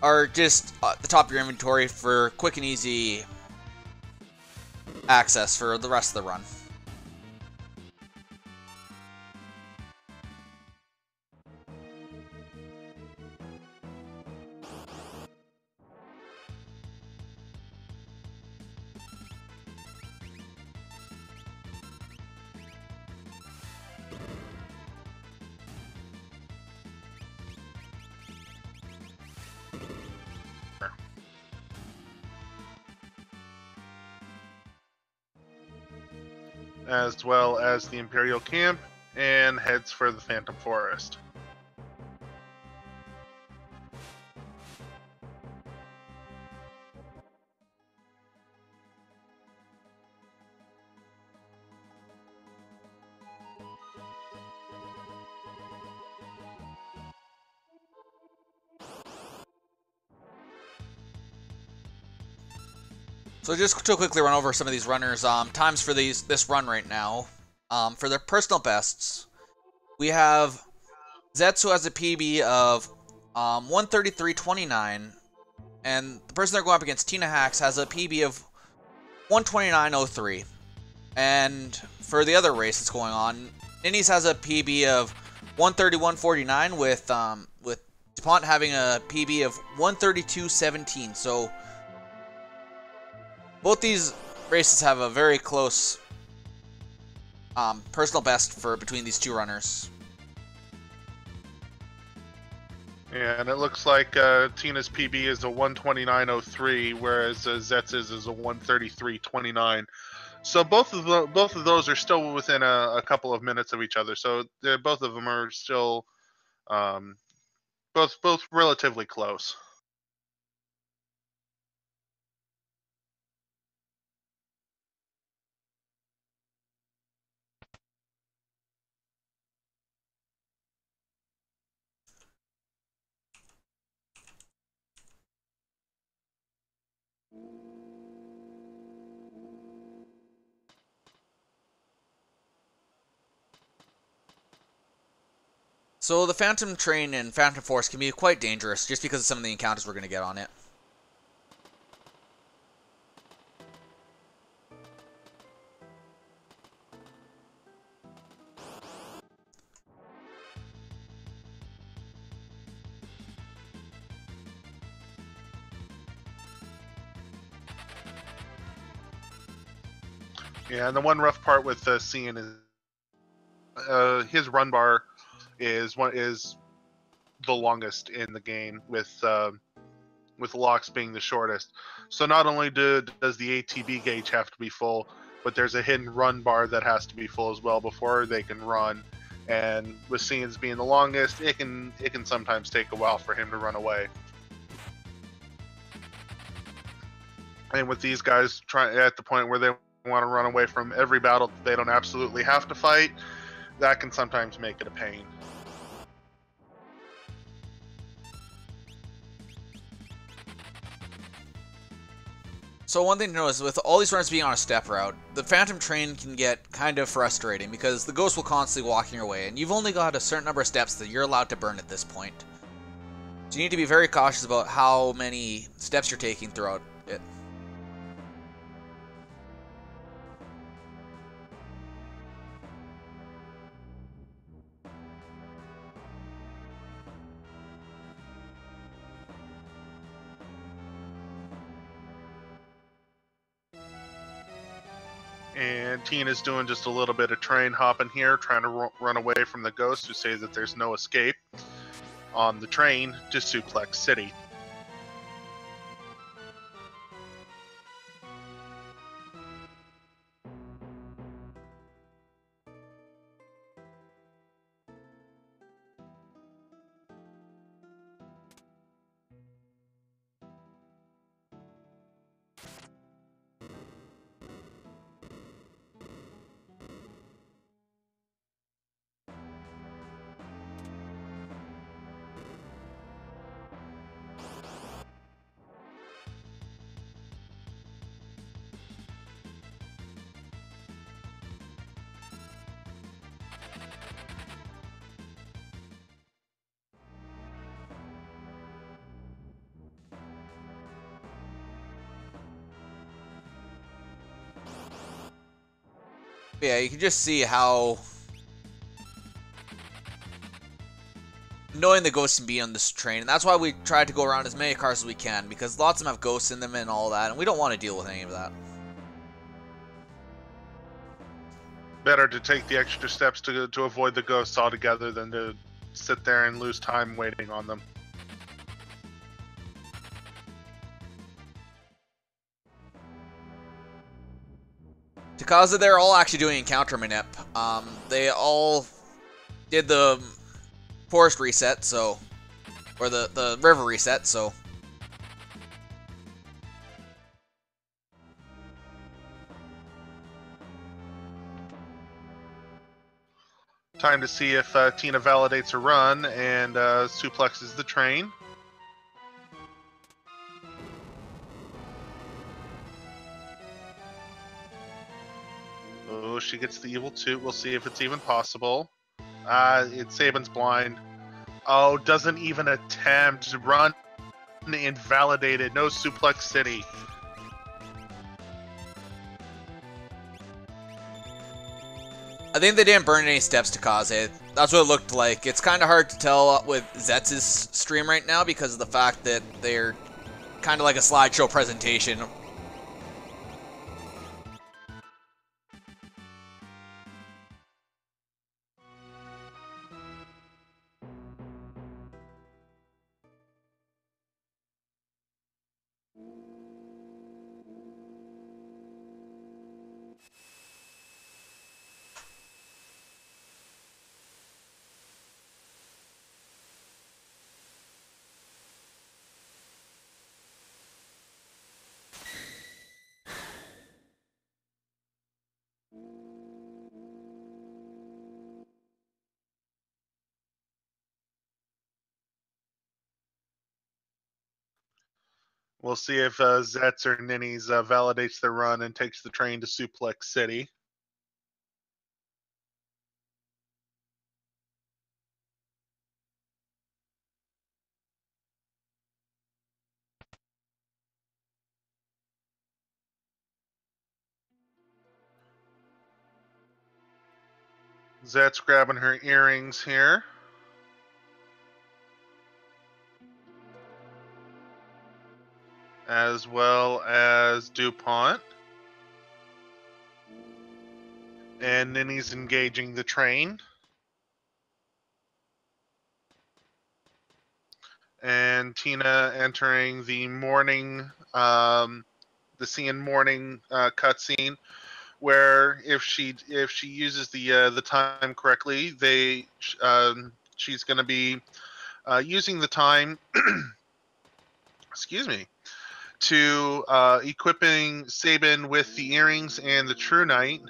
are just at the top of your inventory for quick and easy access for the rest of the run.
As well as the Imperial camp, and heads for the Phantom Forest.
So just to quickly run over some of these runners, times for this run right now. For their personal bests, we have Zets, who has a PB of 133.29, and the person they're going up against, tinahacks, has a PB of 129.03. And for the other race that's going on, Ninnyz has a PB of 131.49, with dup0nte having a PB of 132.17. So both these races have a very close personal best for between these two runners.
Yeah, and it looks like Tina's PB is a 129.03, whereas Zets is a 133.29. So both of those are still within a couple of minutes of each other. So both of them are still both relatively close.
So the Phantom Train and Phantom Force can be quite dangerous just because of some of the encounters we're going to get on it.
Yeah, and the one rough part with Cian is his run bar is the longest in the game, with Locks being the shortest. So not only does the ATB gauge have to be full, but there's a hidden run bar that has to be full as well before they can run. And with Cian's being the longest, it can sometimes take a while for him to run away. And with these guys at the point where they want to run away from every battle they don't absolutely have to fight, that can sometimes make it a pain.
So one thing to notice, with all these runs being on a step route, the Phantom Train can get kind of frustrating because the ghost will constantly walk in your way, and you've only got a certain number of steps that you're allowed to burn at this point. So you need to be very cautious about how many steps you're taking throughout it.
And Tina's doing just a little bit of train hopping here, trying to run away from the ghosts who say that there's no escape on the train to Suplex City.
Yeah, you can just see how annoying the ghosts can be on this train, and that's why we tried to go around as many cars as we can, because lots of them have ghosts in them and all that, and we don't want to deal with any of that.
Better to take the extra steps to avoid the ghosts altogether than to sit there and lose time waiting on them.
Takaza, they're all actually doing encounter manip. They all did the forest reset, so, or the river reset, so.
Time to see if Tina validates a run and suplexes the train. Oh, she gets the evil toot. We'll see if it's even possible. It's Saban's blind. Oh, doesn't even attempt. Run invalidated. No Suplex City.
I think they didn't burn any steps to Kaze. That's what it looked like. It's kind of hard to tell with Zets' stream right now because of the fact that they're kind of like a slideshow presentation.
We'll see if Zets or Ninnyz validates their run and takes the train to Suplex City. Zets grabbing her earrings here. As well as dup0nte. And Ninnyz engaging the train. And Tina entering the morning, the CN morning cutscene, where if she uses the time correctly, she's going to be using the time, excuse me, to equipping Sabin with the earrings and the True Knight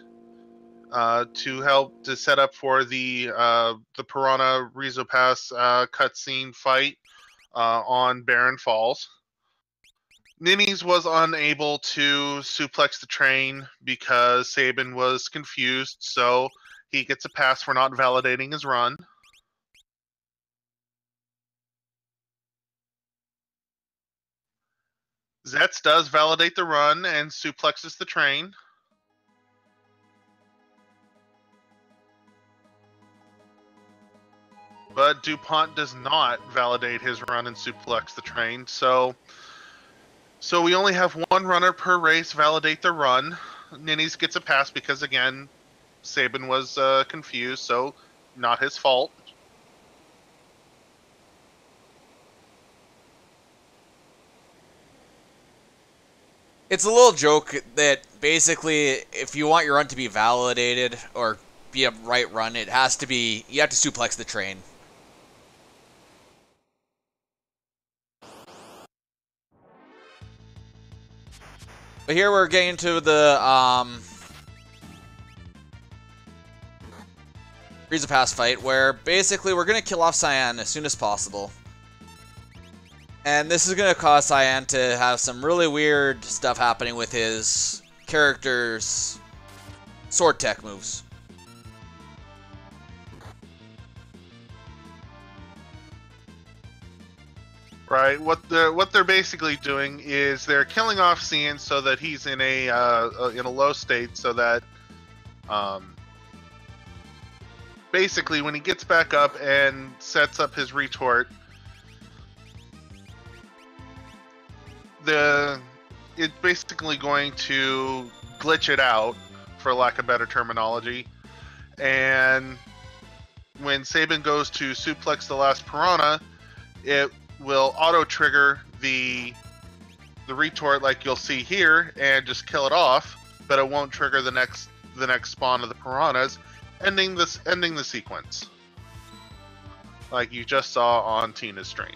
to help to set up for the Piranha Rizzo Pass cutscene fight on Barren Falls. Ninnyz was unable to suplex the train because Sabin was confused, so he gets a pass for not validating his run. Zets does validate the run and suplexes the train. But dup0nte does not validate his run and suplex the train, so we only have one runner per race validate the run. Ninnyz gets a pass because, again, Sabin was confused, so not his fault.
It's a little joke that basically, if you want your run to be validated or be a right run, you have to suplex the train. But here we're getting to the Rizzo Pass fight, where basically we're going to kill off Cyan as soon as possible. And this is going to cause Cyan to have some really weird stuff happening with his character's sword tech moves.
Right. What they're basically doing is they're killing off Cyan so that he's in a low state, so that basically when he gets back up and sets up his retort, it's basically going to glitch it out, for lack of better terminology, and when Sabin goes to suplex the last Piranha, it will auto-trigger the retort like you'll see here and just kill it off, but it won't trigger the next spawn of the Piranhas, ending the sequence, like you just saw on Tina's stream.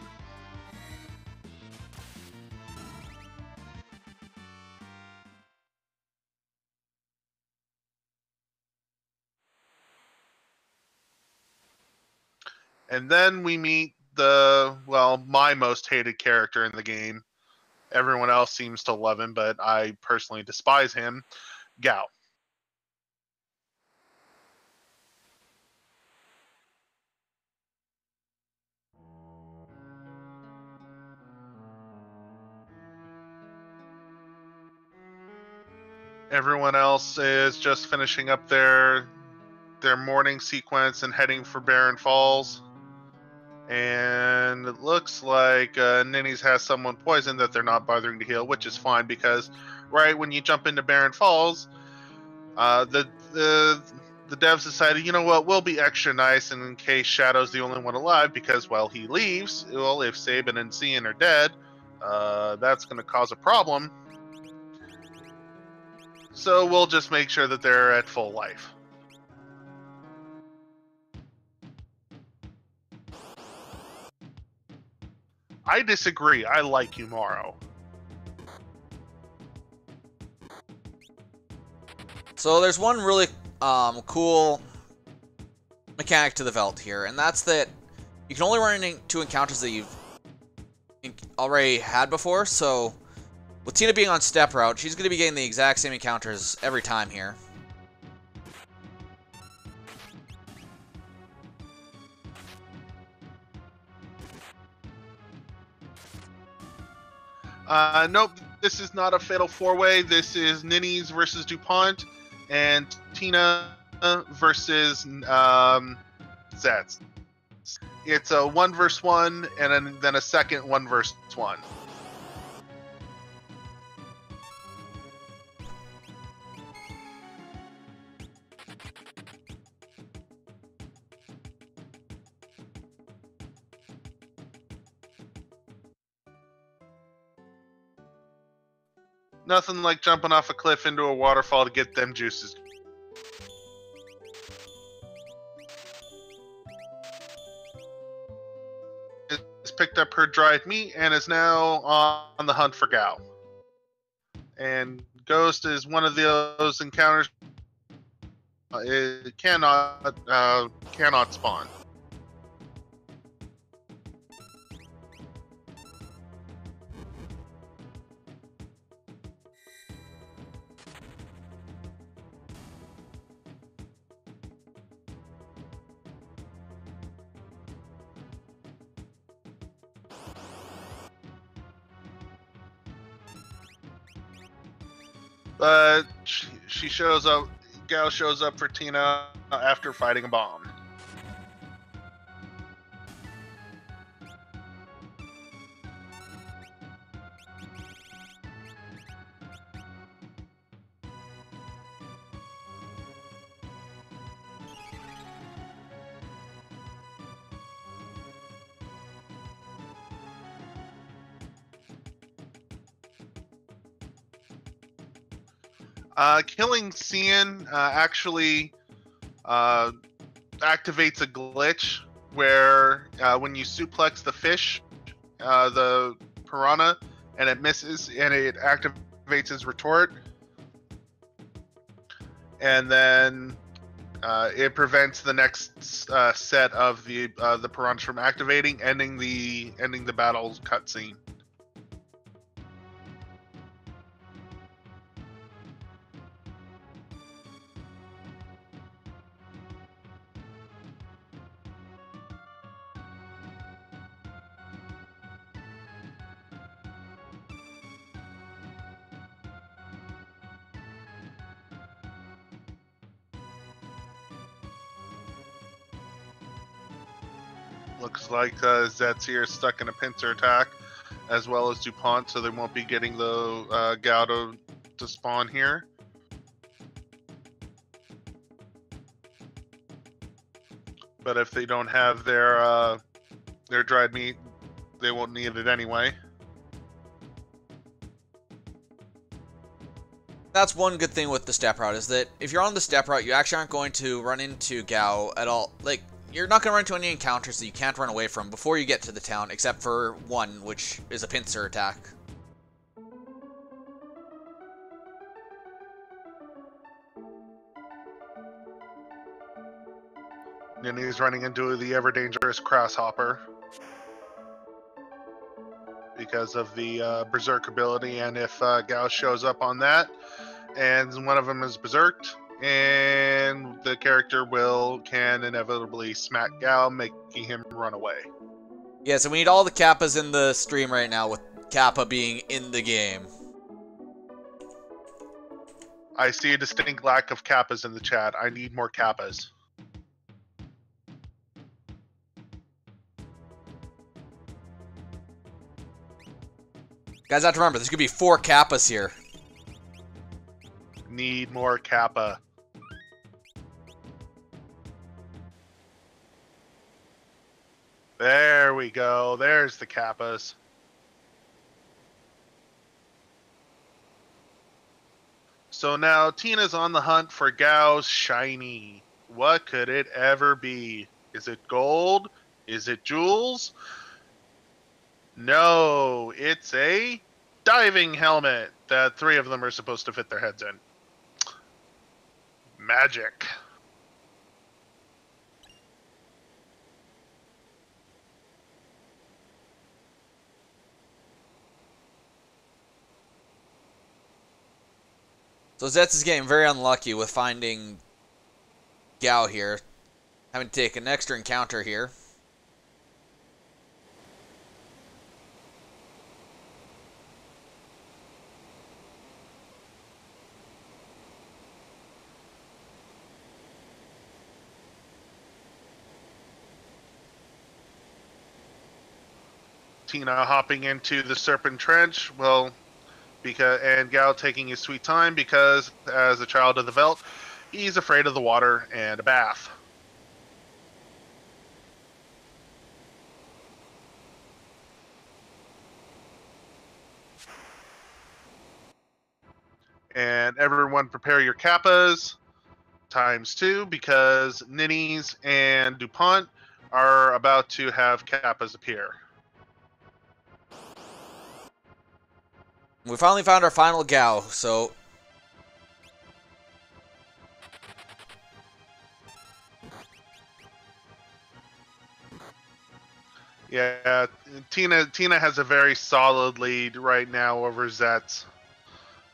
And then we meet my most hated character in the game. Everyone else seems to love him, but I personally despise him, Gao. Everyone else is just finishing up their morning sequence and heading for Barren Falls. And it looks like Ninnyz has someone poisoned that they're not bothering to heal, which is fine because right when you jump into Barren Falls, the devs decided, you know what, we'll be extra nice, and in case Shadow's the only one alive, because he leaves, if Sabin and Cyan are dead, that's going to cause a problem. So we'll just make sure that they're at full life. I disagree. I like Umaro.
So there's one really cool mechanic to the Velt here, and that's that you can only run into encounters that you've already had before. So with Tina being on step route, she's going to be getting the exact same encounters every time here.
Nope, this is not a fatal four-way. This is Ninnyz versus dup0nte, and Tina versus Zets. It's a 1 versus 1, and then a second 1 versus 1. Nothing like jumping off a cliff into a waterfall to get them juices. Has picked up her dried meat and is now on the hunt for Gao. And Ghost is one of those encounters. It cannot spawn. But she shows up. Gao shows up for Tina after fighting a bomb. Killing Cian actually activates a glitch where when you suplex the fish, the piranha, and it misses, and it activates his retort, and then it prevents the next set of the piranhas from activating, ending the battle cutscene. Looks like Zets here is stuck in a pincer attack, as well as dup0nte, so they won't be getting the Gao to spawn here. But if they don't have their dried meat, they won't need it anyway.
That's one good thing with the step route, is that if you're on the step route, you actually aren't going to run into Gao at all. Like, you're not going to run into any encounters that you can't run away from before you get to the town, except for one, which is a pincer attack.
Ninnyz running into the ever-dangerous Grasshopper because of the Berserk ability, and if Gao shows up on that, and one of them is Berserked, and the character can inevitably smack Gao, making him run away.
Yeah, so we need all the Kappas in the stream right now, with Kappa being in the game.
I see a distinct lack of Kappas in the chat. I need more Kappas.
Guys, I have to remember, there's going to be 4 Kappas here.
Need more Kappa. There we go. There's the Kappas. So now Tina's on the hunt for Gao's shiny. What could it ever be? Is it gold? Is it jewels? No, it's a diving helmet that 3 of them are supposed to fit their heads in. Magic.
So Zets is getting very unlucky with finding Gao here. Having to take an extra encounter here.
Tina hopping into the Serpent Trench, well, and Gal taking his sweet time because, as a child of the Veldt, he's afraid of the water and a bath. And everyone prepare your kappas ×2 because Ninnyz and dup0nte are about to have kappas appear.
We finally found our final Gao, so...
Yeah, Tina has a very solid lead right now over Zets.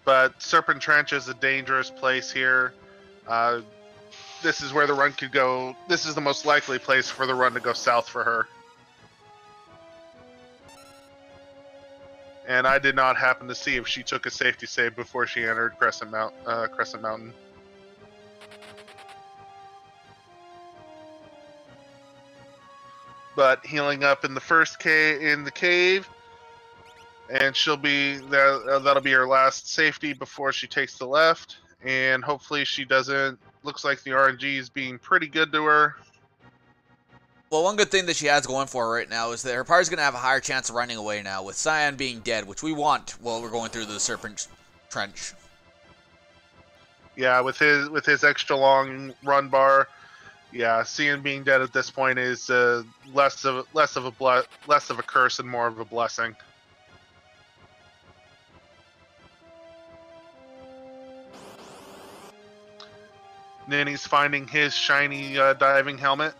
But Serpent Trench is a dangerous place here. This is where the run could go. This is the most likely place for the run to go south for her. And I did not happen to see if she took a safety save before she entered Crescent Mountain. But healing up in the first cave, and that'll be her last safety before she takes the left. And hopefully she doesn't. Looks like the RNG is being pretty good to her.
Well, one good thing that she has going for her right now is that her party's going to have a higher chance of running away now, with Cyan being dead, which we want while we're going through the Serpent Trench.
Yeah, with his extra long run bar, yeah, Cyan being dead at this point is less of a curse and more of a blessing. Ninnyz finding his shiny diving helmet.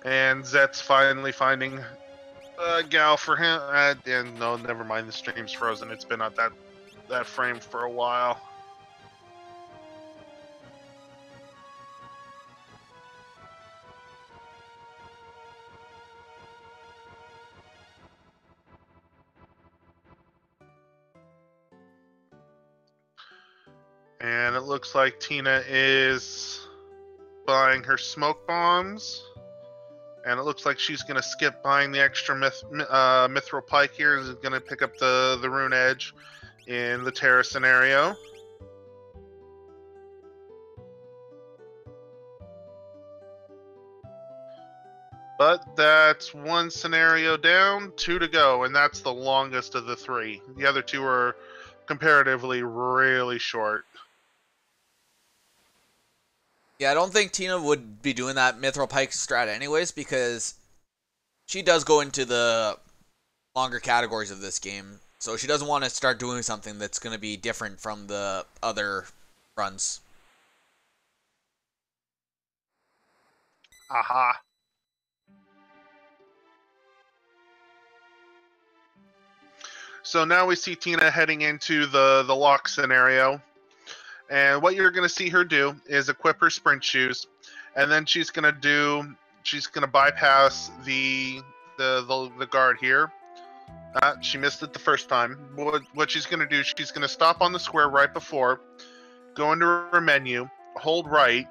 And Zets finally finding a Gal for him. And no, never mind, the stream's frozen. It's been at that frame for a while. And it looks like Tina is buying her smoke bombs. And it looks like she's going to skip buying the extra mithril pike here. Is going to pick up the rune edge in the Terra scenario. But that's one scenario down, 2 to go, and that's the longest of the 3. The other 2 are comparatively really short.
Yeah, I don't think Tina would be doing that Mithril Pike strat anyways, because she does go into the longer categories of this game. So she doesn't want to start doing something that's going to be different from the other runs.
Aha. So now we see Tina heading into the lock scenario. And what you're going to see her do is equip her sprint shoes, and then she's going to bypass the guard here. She missed it the first time. What she's going to do, she's going to stop on the square right before, go into her menu, hold right,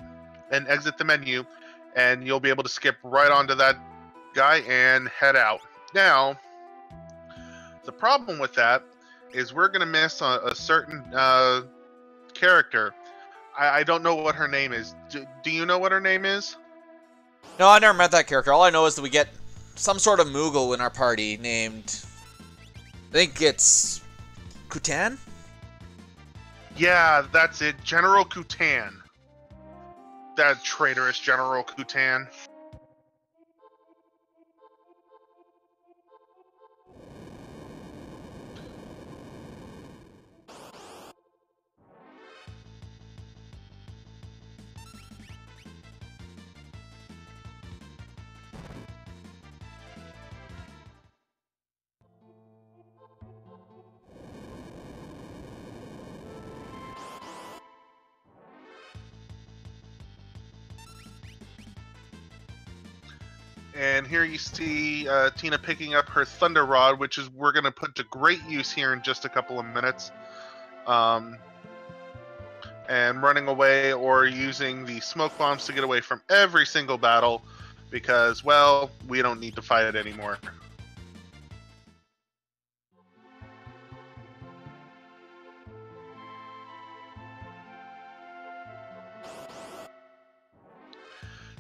and exit the menu, and you'll be able to skip right onto that guy and head out. Now, the problem with that is we're going to miss a certain character. I don't know what her name is. Do you know what her name is?
No, I never met that character. All I know is that we get some sort of Moogle in our party named... I think it's... Kutan?
Yeah, that's it. General Kutan. That traitorous General Kutan. And here you see Tina picking up her Thunder Rod, which is we're going to put to great use here in just a couple of minutes. And running away or using the smoke bombs to get away from every single battle. because, well, we don't need to fight it anymore.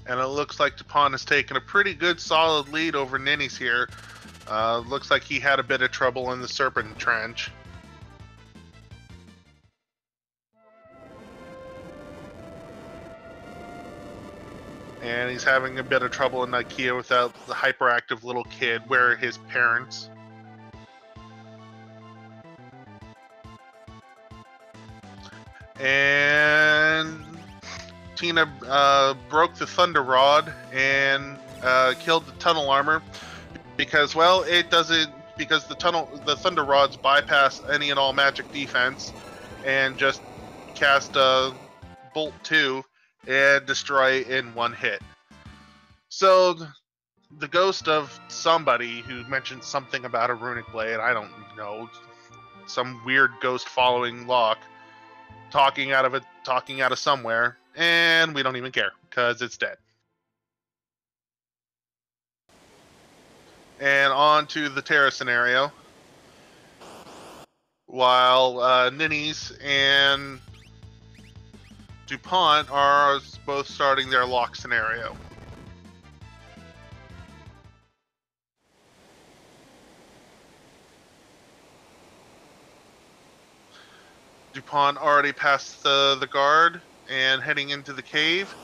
And it looks like dup0nte has taken a pretty good solid lead over Ninnyz here. Looks like he had a bit of trouble in the Serpent Trench. And he's having a bit of trouble in IKEA without the hyperactive little kid. Where are his parents? And Tina broke the Thunder Rod and killed the tunnel armor because, well, it doesn't, because the Thunder Rods bypass any and all magic defense and just cast dup0nte and destroy in one hit. So the ghost of somebody who mentioned something about a runic blade, I don't know, some weird ghost following Locke, talking out of somewhere, and we don't even care because it's dead. And on to the Terra scenario. While Ninnyz and dup0nte are both starting their Locke scenario. dup0nte already passed the guard and heading into the cave.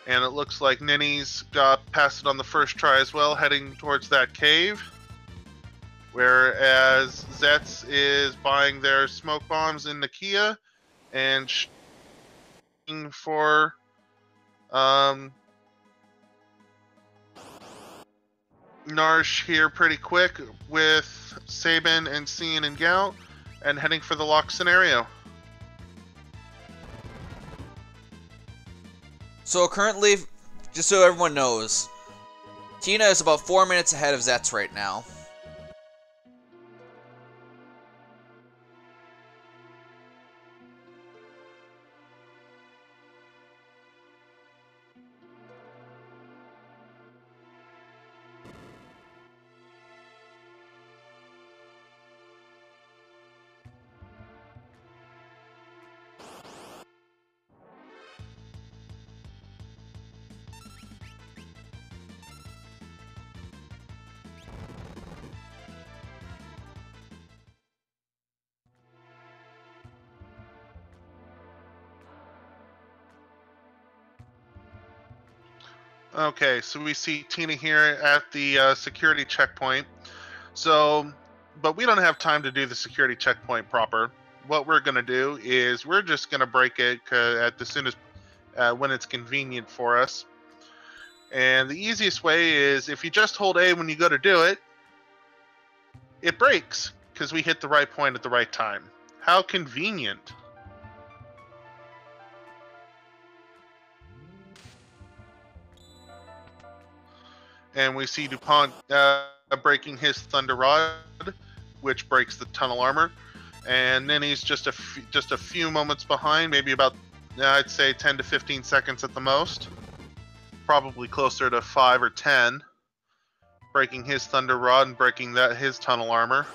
And it looks like Ninnyz got past it on the first try as well, heading towards that cave. Whereas Zets is buying their smoke bombs in Nakia and shooting for Narshe here pretty quick with Sabin and Cian and Gout, and heading for the Locke scenario.
So currently, just so everyone knows, Tina is about 4 minutes ahead of Zets right now.
Okay, so we see Tina here at the security checkpoint. So, but we don't have time to do the security checkpoint proper. What we're going to do is we're just going to break it at the soonest when it's convenient for us. And the easiest way is if you just hold A when you go to do it, it breaks because we hit the right point at the right time. How convenient. And we see dup0nte breaking his Thunder Rod, which breaks the tunnel armor. And then he's just a few moments behind, maybe about, I'd say 10 to 15 seconds at the most. Probably closer to 5 or 10. Breaking his Thunder Rod and breaking his tunnel armor.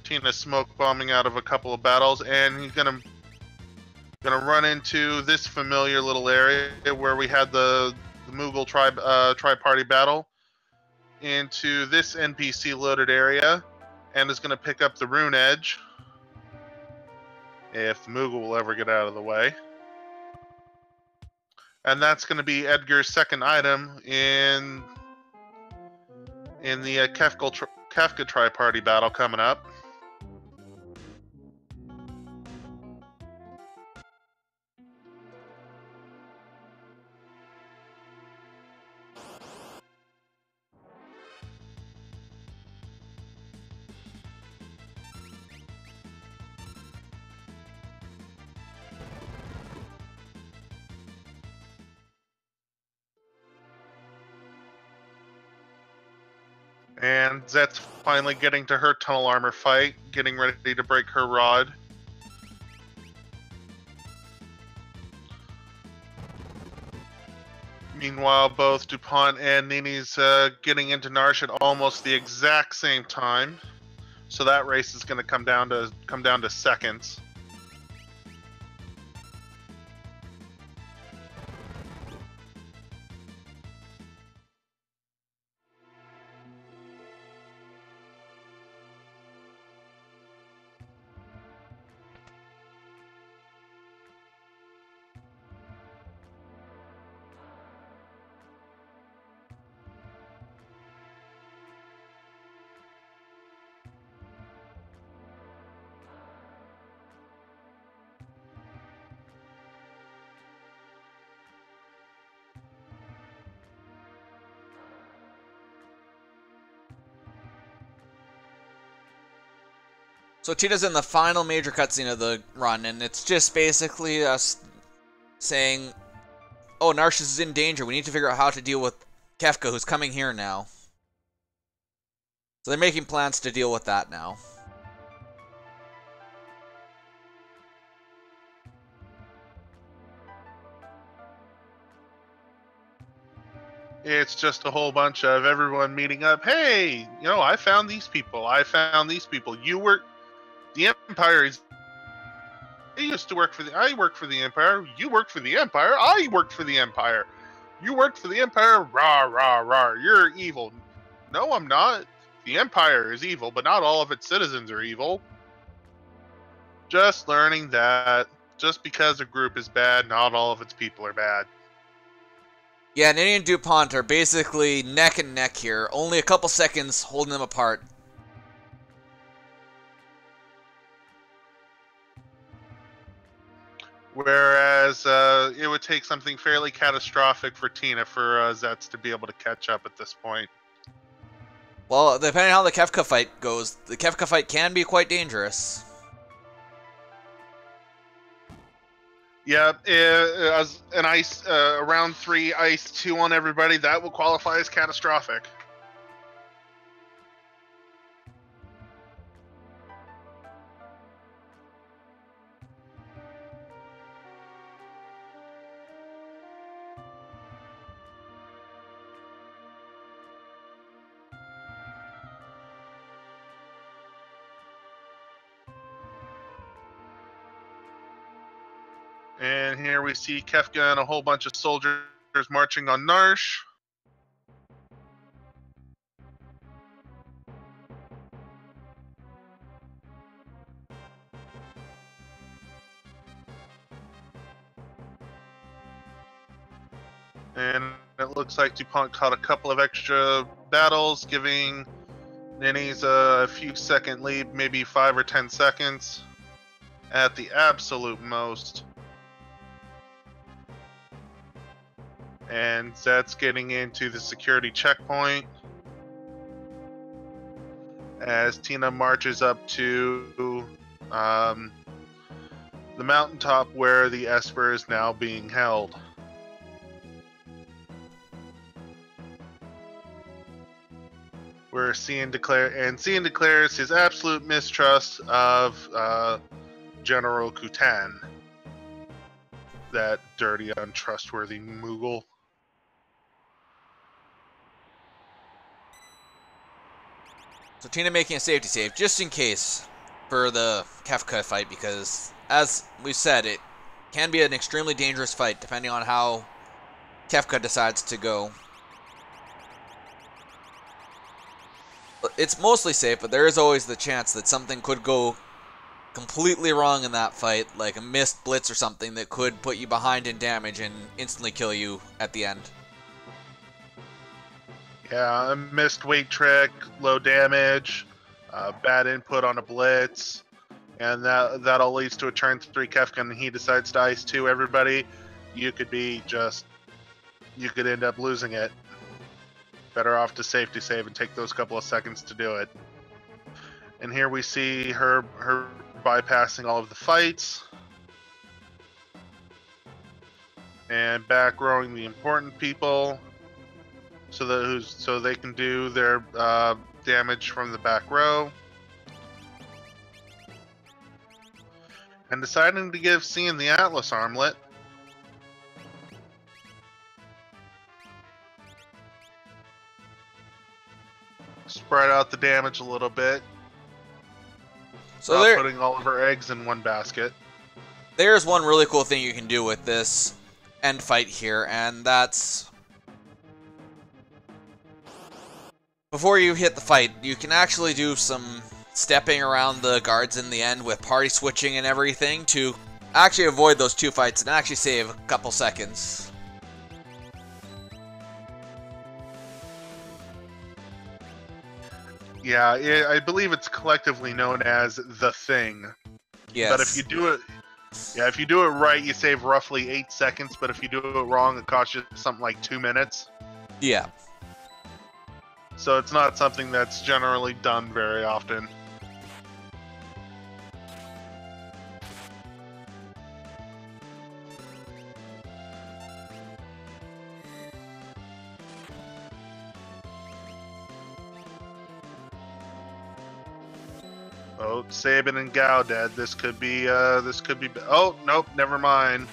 Tina smoke bombing out of a couple of battles, and he's gonna run into this familiar little area where we had the Moogle tri-party battle, into this NPC loaded area, and is going to pick up the Rune Edge if the Moogle will ever get out of the way. And that's going to be Edgar's second item in the Kefka tri-party battle coming up. And Zet's finally getting to her tunnel armor fight, getting ready to break her rod. Meanwhile, both dup0nte and Ninnyz getting into Narshe at almost the exact same time. So that race is going to come down to seconds.
So Cheetah's in the final major cutscene of the run, and it's just basically us saying, oh, Narshe is in danger. We need to figure out how to deal with Kefka, who's coming here now. So they're making plans to deal with that now.
It's just a whole bunch of everyone meeting up. Hey, you know, I found these people. I found these people. You work. The Empire is. I used to work for the. I work for the Empire. You work for the Empire. I worked for the Empire. You worked for the Empire. Rah rah rah. You're evil. No, I'm not. The Empire is evil, but not all of its citizens are evil. Just learning that just because a group is bad, not all of its people are bad.
Yeah, Ninny and dup0nte are basically neck and neck here. Only a couple seconds holding them apart.
Whereas it would take something fairly catastrophic for Tina for Zets to be able to catch up at this point.
Well, depending on how the Kefka fight goes, the Kefka fight can be quite dangerous.
Yeah, as an ice round 3 ice 2 on everybody, that will qualify as catastrophic. And here we see Kefka and a whole bunch of soldiers marching on Narshe. And it looks like dup0nte caught a couple of extra battles, giving Ninnyz a few second lead, maybe 5 or 10 seconds at the absolute most. And Zets getting into the security checkpoint as Tina marches up to the mountaintop where the Esper is now being held. Where Cian declares his absolute mistrust of General Kutan, that dirty, untrustworthy Moogle.
So Tina making a safety save, just in case, for the Kefka fight, because, as we've said, it can be an extremely dangerous fight, depending on how Kefka decides to go. It's mostly safe, but there is always the chance that something could go completely wrong in that fight, like a missed blitz or something that could put you behind in damage and instantly kill you at the end.
Yeah, a missed weight trick, low damage, bad input on a blitz, and that all leads to a turn 3 Kefka, and he decides to ice 2 everybody. You could end up losing it. Better off to safety save and take those couple of seconds to do it. And here we see her bypassing all of the fights and back rowing the important people so they can do their damage from the back row. And deciding to give Cian the Atlas armlet. Spread out the damage a little bit.
So
Not putting all of her eggs in one basket.
There's one really cool thing you can do with this end fight here, and that's before you hit the fight, you can actually do some stepping around the guards in the end with party switching and everything to actually avoid those 2 fights and actually save a couple seconds.
Yeah, I believe it's collectively known as the thing.
Yes.
But if you do it, yeah, if you do it right, you save roughly 8 seconds. But if you do it wrong, it costs you something like 2 minutes.
Yeah.
So it's not something that's generally done very often. Oh, Sabin and Gao dead. This could be, oh, nope, never mind.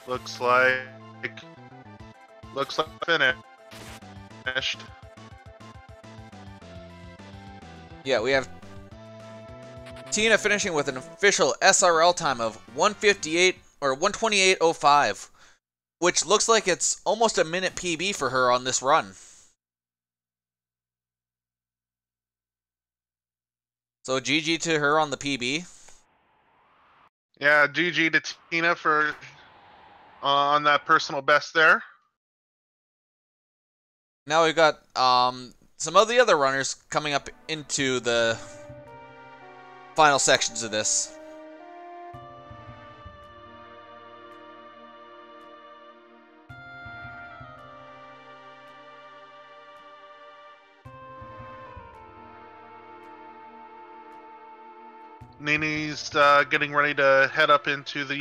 Looks like finished.
Yeah, we have Tina finishing with an official SRL time of 1:58 or 1:28:05, which looks like it's almost a minute PB for her on this run. So GG to her on the PB.
Yeah, GG to Tina for on that personal best there.
Now we've got some of the other runners coming up into the final sections of this.
Ninnyz getting ready to head up into the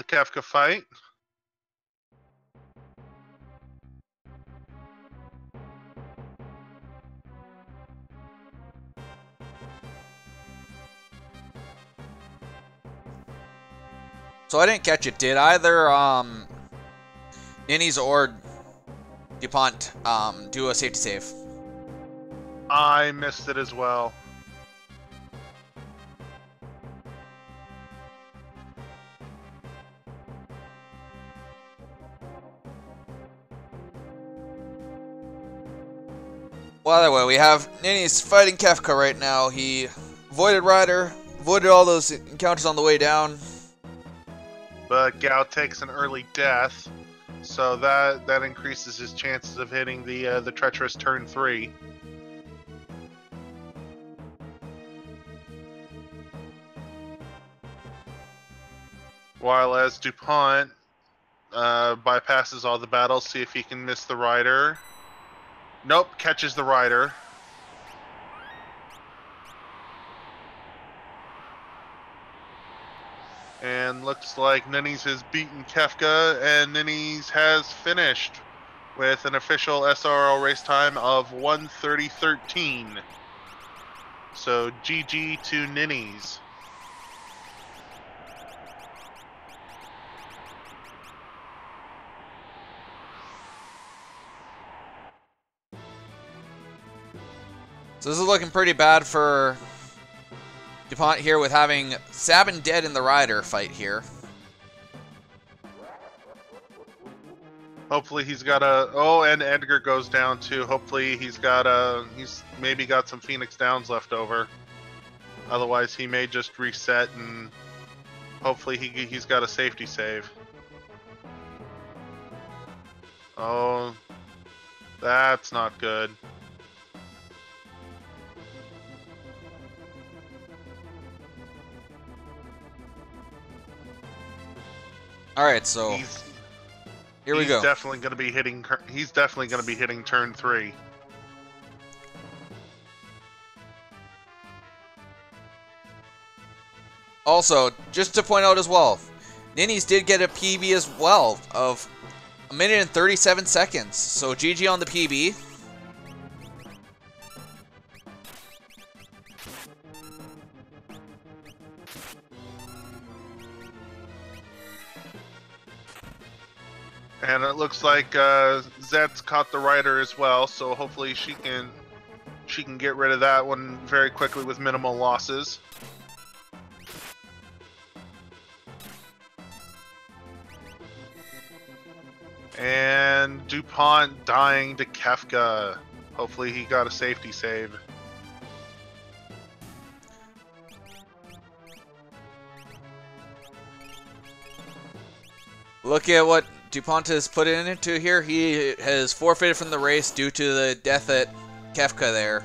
Kefka fight.
So I didn't catch it. Did either Ninnyz or dup0nte do a safety save?
I missed it as well.
Well, either way, we have Ninnyz fighting Kefka right now. He avoided Ryder, avoided all those encounters on the way down.
But Gao takes an early death, so that increases his chances of hitting the treacherous turn 3. While as dup0nte bypasses all the battles, see if he can miss the Ryder. Nope, catches the Ryder. And looks like Ninnyz has beaten Kefka, and Ninnyz has finished with an official SRL race time of 1:30:13. So GG to Ninnyz.
So this is looking pretty bad for dup0nte here with having Sabin dead in the Ryder fight here.
Hopefully he's got a... Oh, and Edgar goes down too. Hopefully he's maybe got some Phoenix Downs left over. Otherwise he may just reset, and hopefully he's got a safety save. Oh, that's not good.
All right, so here we go.
He's definitely going to be hitting. He's definitely going to be hitting turn 3.
Also, just to point out as well, Ninnyz did get a PB as well of 1 minute and 37 seconds. So GG on the PB.
And it looks like Zets caught the rider as well, so hopefully she can get rid of that one very quickly with minimal losses. And dup0nte dying to Kefka. Hopefully he got a safety save.
Look at what dup0nte has put into here. He has forfeited from the race due to the death at Kefka there.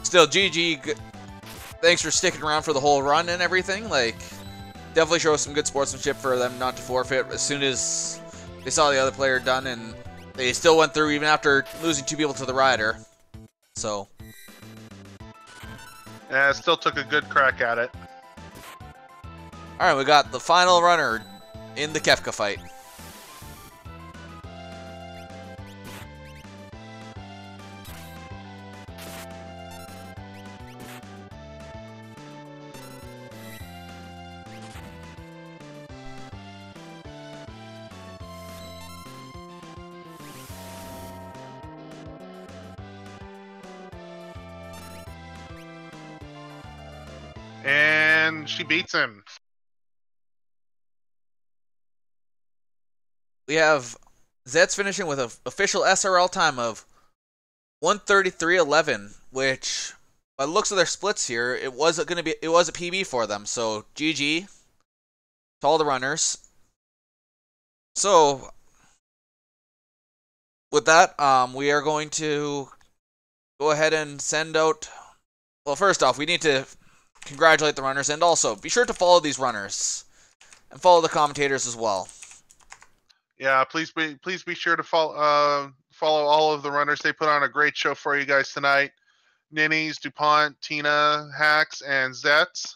Still, GG. Thanks for sticking around for the whole run and everything. Like, definitely shows some good sportsmanship for them not to forfeit as soon as they saw the other player done, and they still went through even after losing 2 people to the rider. So,
Yeah, still took a good crack at it.
alright, we got the final runner in the Kefka fight.
And she beats him.
We have Zets finishing with an official SRL time of 1:33.11, which, by the looks of their splits here, it was a PB for them. So GG to all the runners. So with that, we are going to go ahead and send out. Well, first off, we need to congratulate the runners, and also be sure to follow these runners and follow the commentators as well.
Yeah, please be sure to follow all of the runners. They put on a great show for you guys tonight. Ninnyz, dup0nte, tinahacks, and zets.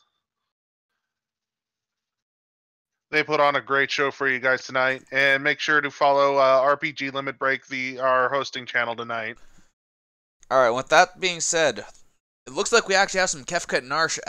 They put on a great show for you guys tonight, and make sure to follow RPG Limit Break, our hosting channel tonight.
All right. With that being said, it looks like we actually have some Kefka and Narshe